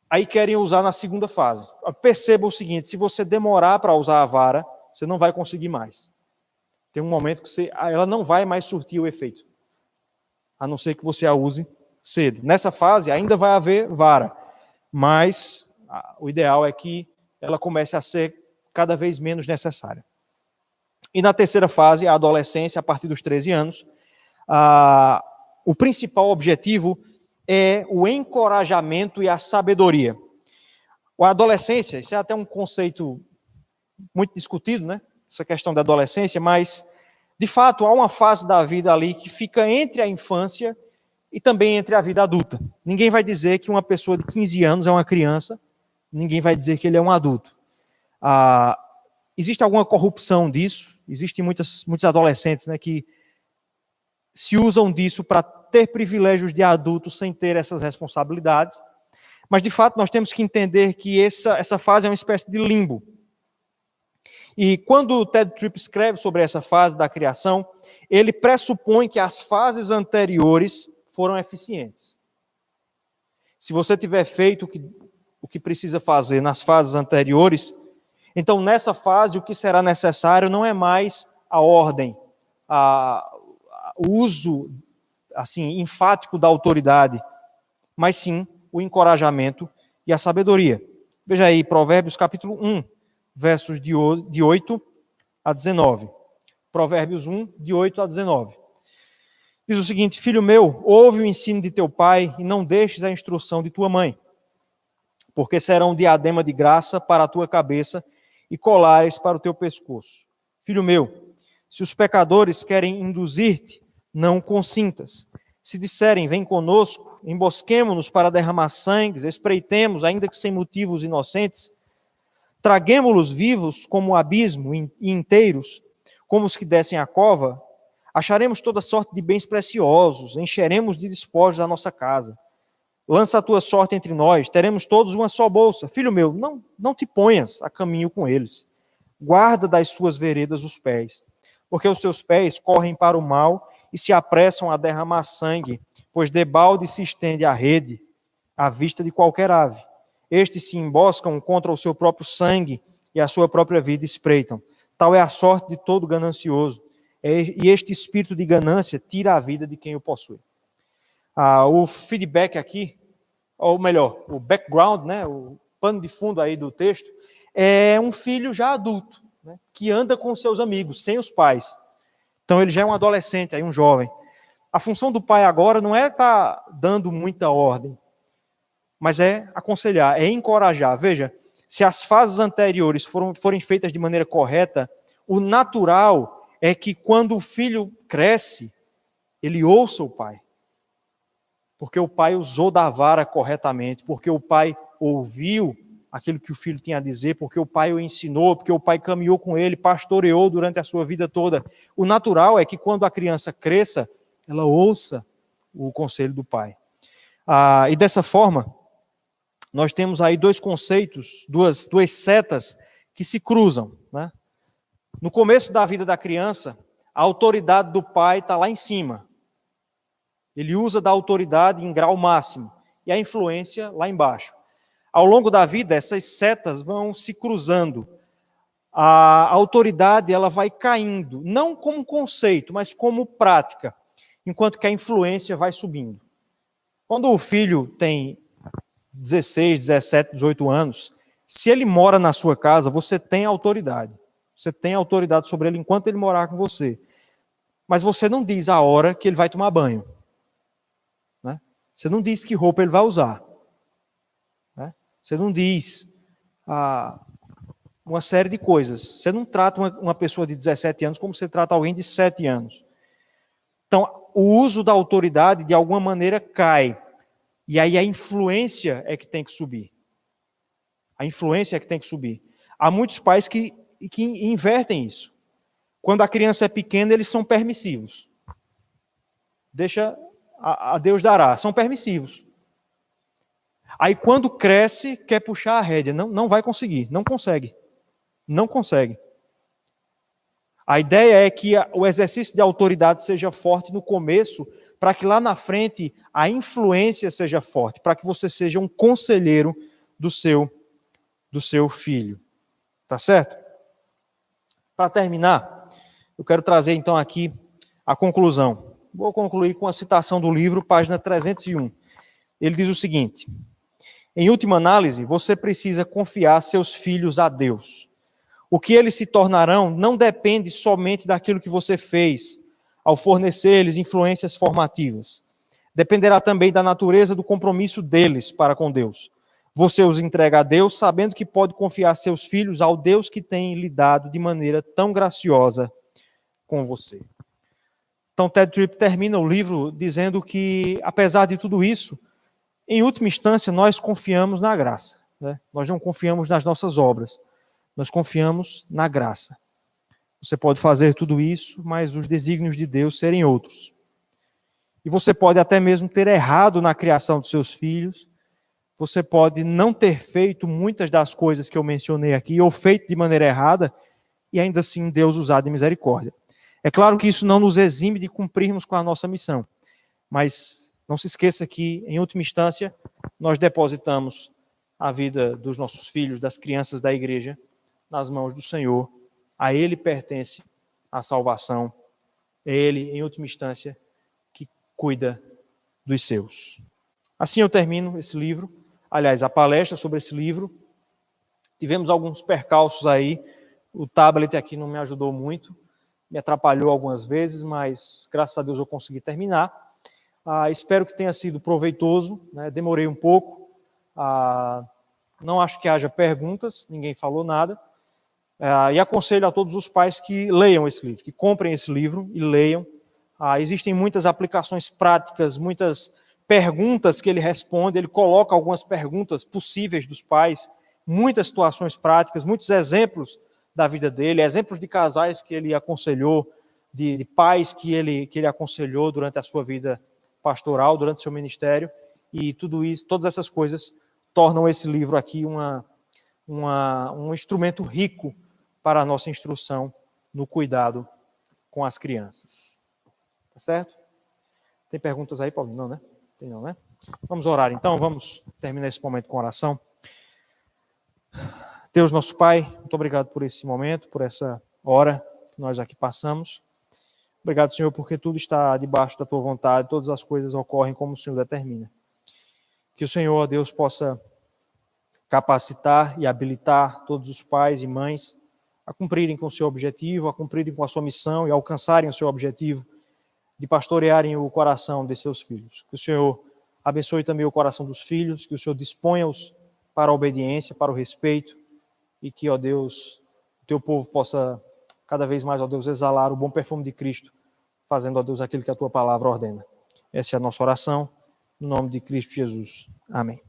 Aí querem usar na segunda fase. Perceba o seguinte, se você demorar para usar a vara, você não vai conseguir mais. Tem um momento que ela não vai mais surtir o efeito, a não ser que você a use cedo. Nessa fase ainda vai haver vara, mas o ideal é que ela comece a ser cada vez menos necessária. E na terceira fase, a adolescência, a partir dos 13 anos, o principal objetivo é o encorajamento e a sabedoria. A adolescência, isso é até um conceito muito discutido, né? Essa questão da adolescência, mas, de fato, há uma fase da vida ali que fica entre a infância e também entre a vida adulta. Ninguém vai dizer que uma pessoa de 15 anos é uma criança, ninguém vai dizer que ele é um adulto. Existe alguma corrupção disso? Existem muitos adolescentes, né, que se usam disso para ter privilégios de adultos sem ter essas responsabilidades. Mas, de fato, nós temos que entender que essa fase é uma espécie de limbo. E quando o Ted Tripp escreve sobre essa fase da criação, ele pressupõe que as fases anteriores foram eficientes. Se você tiver feito o que precisa fazer nas fases anteriores, então nessa fase o que será necessário não é mais a ordem, o uso assim enfático da autoridade, mas sim o encorajamento e a sabedoria. Veja aí, Provérbios capítulo 1, versos de 8 a 19. Provérbios 1, de 8 a 19. Diz o seguinte: Filho meu, ouve o ensino de teu pai e não deixes a instrução de tua mãe, porque serão diadema de graça para a tua cabeça e colares para o teu pescoço. Filho meu, se os pecadores querem induzir-te, não consintas. Se disserem, vem conosco, embosquemo-nos para derramar sangues, espreitemos, ainda que sem motivos inocentes, traguemo-los vivos como o abismo e inteiros, como os que descem a cova, acharemos toda sorte de bens preciosos, encheremos de despojos a nossa casa. Lança a tua sorte entre nós, teremos todos uma só bolsa. Filho meu, não te ponhas a caminho com eles. Guarda das suas veredas os pés, porque os seus pés correm para o mal e se apressam a derramar sangue, pois debalde se estende a rede à vista de qualquer ave. Estes se emboscam contra o seu próprio sangue e a sua própria vida espreitam. Tal é a sorte de todo ganancioso, e este espírito de ganância tira a vida de quem o possui. O feedback aqui, ou melhor, o background, né, o pano de fundo aí do texto, é um filho já adulto, né, que anda com seus amigos, sem os pais. Então ele já é um adolescente, aí um jovem. A função do pai agora não é estar dando muita ordem, mas é aconselhar, é encorajar. Veja, se as fases anteriores forem feitas de maneira correta, o natural é que quando o filho cresce, ele ouça o pai. Porque o pai usou da vara corretamente, porque o pai ouviu aquilo que o filho tinha a dizer, porque o pai o ensinou, porque o pai caminhou com ele, pastoreou durante a sua vida toda. O natural é que quando a criança cresça, ela ouça o conselho do pai. E dessa forma, nós temos aí dois conceitos, duas setas que se cruzam, né? No começo da vida da criança, a autoridade do pai está lá em cima. Ele usa da autoridade em grau máximo e a influência lá embaixo. Ao longo da vida, essas setas vão se cruzando. a autoridade ela vai caindo, não como conceito, mas como prática, enquanto que a influência vai subindo. Quando o filho tem 16, 17, 18 anos, se ele mora na sua casa, você tem autoridade. Você tem autoridade sobre ele enquanto ele morar com você. Mas você não diz a hora que ele vai tomar banho. Né? Você não diz que roupa ele vai usar. Né? Você não diz uma série de coisas. Você não trata uma pessoa de 17 anos como você trata alguém de 7 anos. Então, o uso da autoridade, de alguma maneira, cai. E aí a influência é que tem que subir. A influência é que tem que subir. Há muitos pais que invertem isso. Quando a criança é pequena, eles são permissivos. Deixa a Deus dará. São permissivos. Aí quando cresce, quer puxar a rédea. Não vai conseguir. Não consegue. Não consegue. A ideia é que o exercício de autoridade seja forte no começo, para que lá na frente a influência seja forte, para que você seja um conselheiro do seu filho. Tá certo? Para terminar, eu quero trazer então aqui a conclusão. Vou concluir com a citação do livro, página 301. Ele diz o seguinte: em última análise, você precisa confiar seus filhos a Deus. O que eles se tornarão não depende somente daquilo que você fez ao fornecer-lhes influências formativas. Dependerá também da natureza do compromisso deles para com Deus. Você os entrega a Deus, sabendo que pode confiar seus filhos ao Deus que tem lidado de maneira tão graciosa com você. Então, Ted Tripp termina o livro dizendo que, apesar de tudo isso, em última instância, nós confiamos na graça. Né? Nós não confiamos nas nossas obras. Nós confiamos na graça. Você pode fazer tudo isso, mas os desígnios de Deus serem outros. E você pode até mesmo ter errado na criação dos seus filhos. Você pode não ter feito muitas das coisas que eu mencionei aqui, ou feito de maneira errada, e ainda assim Deus usar de misericórdia. É claro que isso não nos exime de cumprirmos com a nossa missão. Mas não se esqueça que, em última instância, nós depositamos a vida dos nossos filhos, das crianças da igreja, nas mãos do Senhor. A Ele pertence a salvação. É Ele, em última instância, que cuida dos seus. Assim eu termino esse livro. Aliás, a palestra sobre esse livro. Tivemos alguns percalços aí. O tablet aqui não me ajudou muito. Me atrapalhou algumas vezes, mas graças a Deus eu consegui terminar. Espero que tenha sido proveitoso. Né? Demorei um pouco. Não acho que haja perguntas. Ninguém falou nada. E aconselho a todos os pais que leiam esse livro, que comprem esse livro e leiam. Existem muitas aplicações práticas, muitas perguntas que ele responde. Ele coloca algumas perguntas possíveis dos pais, muitas situações práticas, muitos exemplos da vida dele, exemplos de casais que ele aconselhou, de pais que ele aconselhou durante a sua vida pastoral, durante o seu ministério. E tudo isso, todas essas coisas tornam esse livro aqui um instrumento rico para a nossa instrução no cuidado com as crianças. Tá certo? Tem perguntas aí, Paulinho? Não, né? Tem não, né? Vamos orar então, vamos terminar esse momento com oração. Deus, nosso Pai, muito obrigado por esse momento, por essa hora que nós aqui passamos. Obrigado, Senhor, porque tudo está debaixo da Tua vontade, todas as coisas ocorrem como o Senhor determina. Que o Senhor, ó Deus, possa capacitar e habilitar todos os pais e mães a cumprirem com o seu objetivo, a cumprirem com a sua missão e alcançarem o seu objetivo de pastorearem o coração de seus filhos. Que o Senhor abençoe também o coração dos filhos, que o Senhor disponha-os para a obediência, para o respeito, e que, ó Deus, o teu povo possa cada vez mais, ó Deus, exalar o bom perfume de Cristo, fazendo, ó Deus, aquilo que a tua palavra ordena. Essa é a nossa oração, no nome de Cristo Jesus. Amém.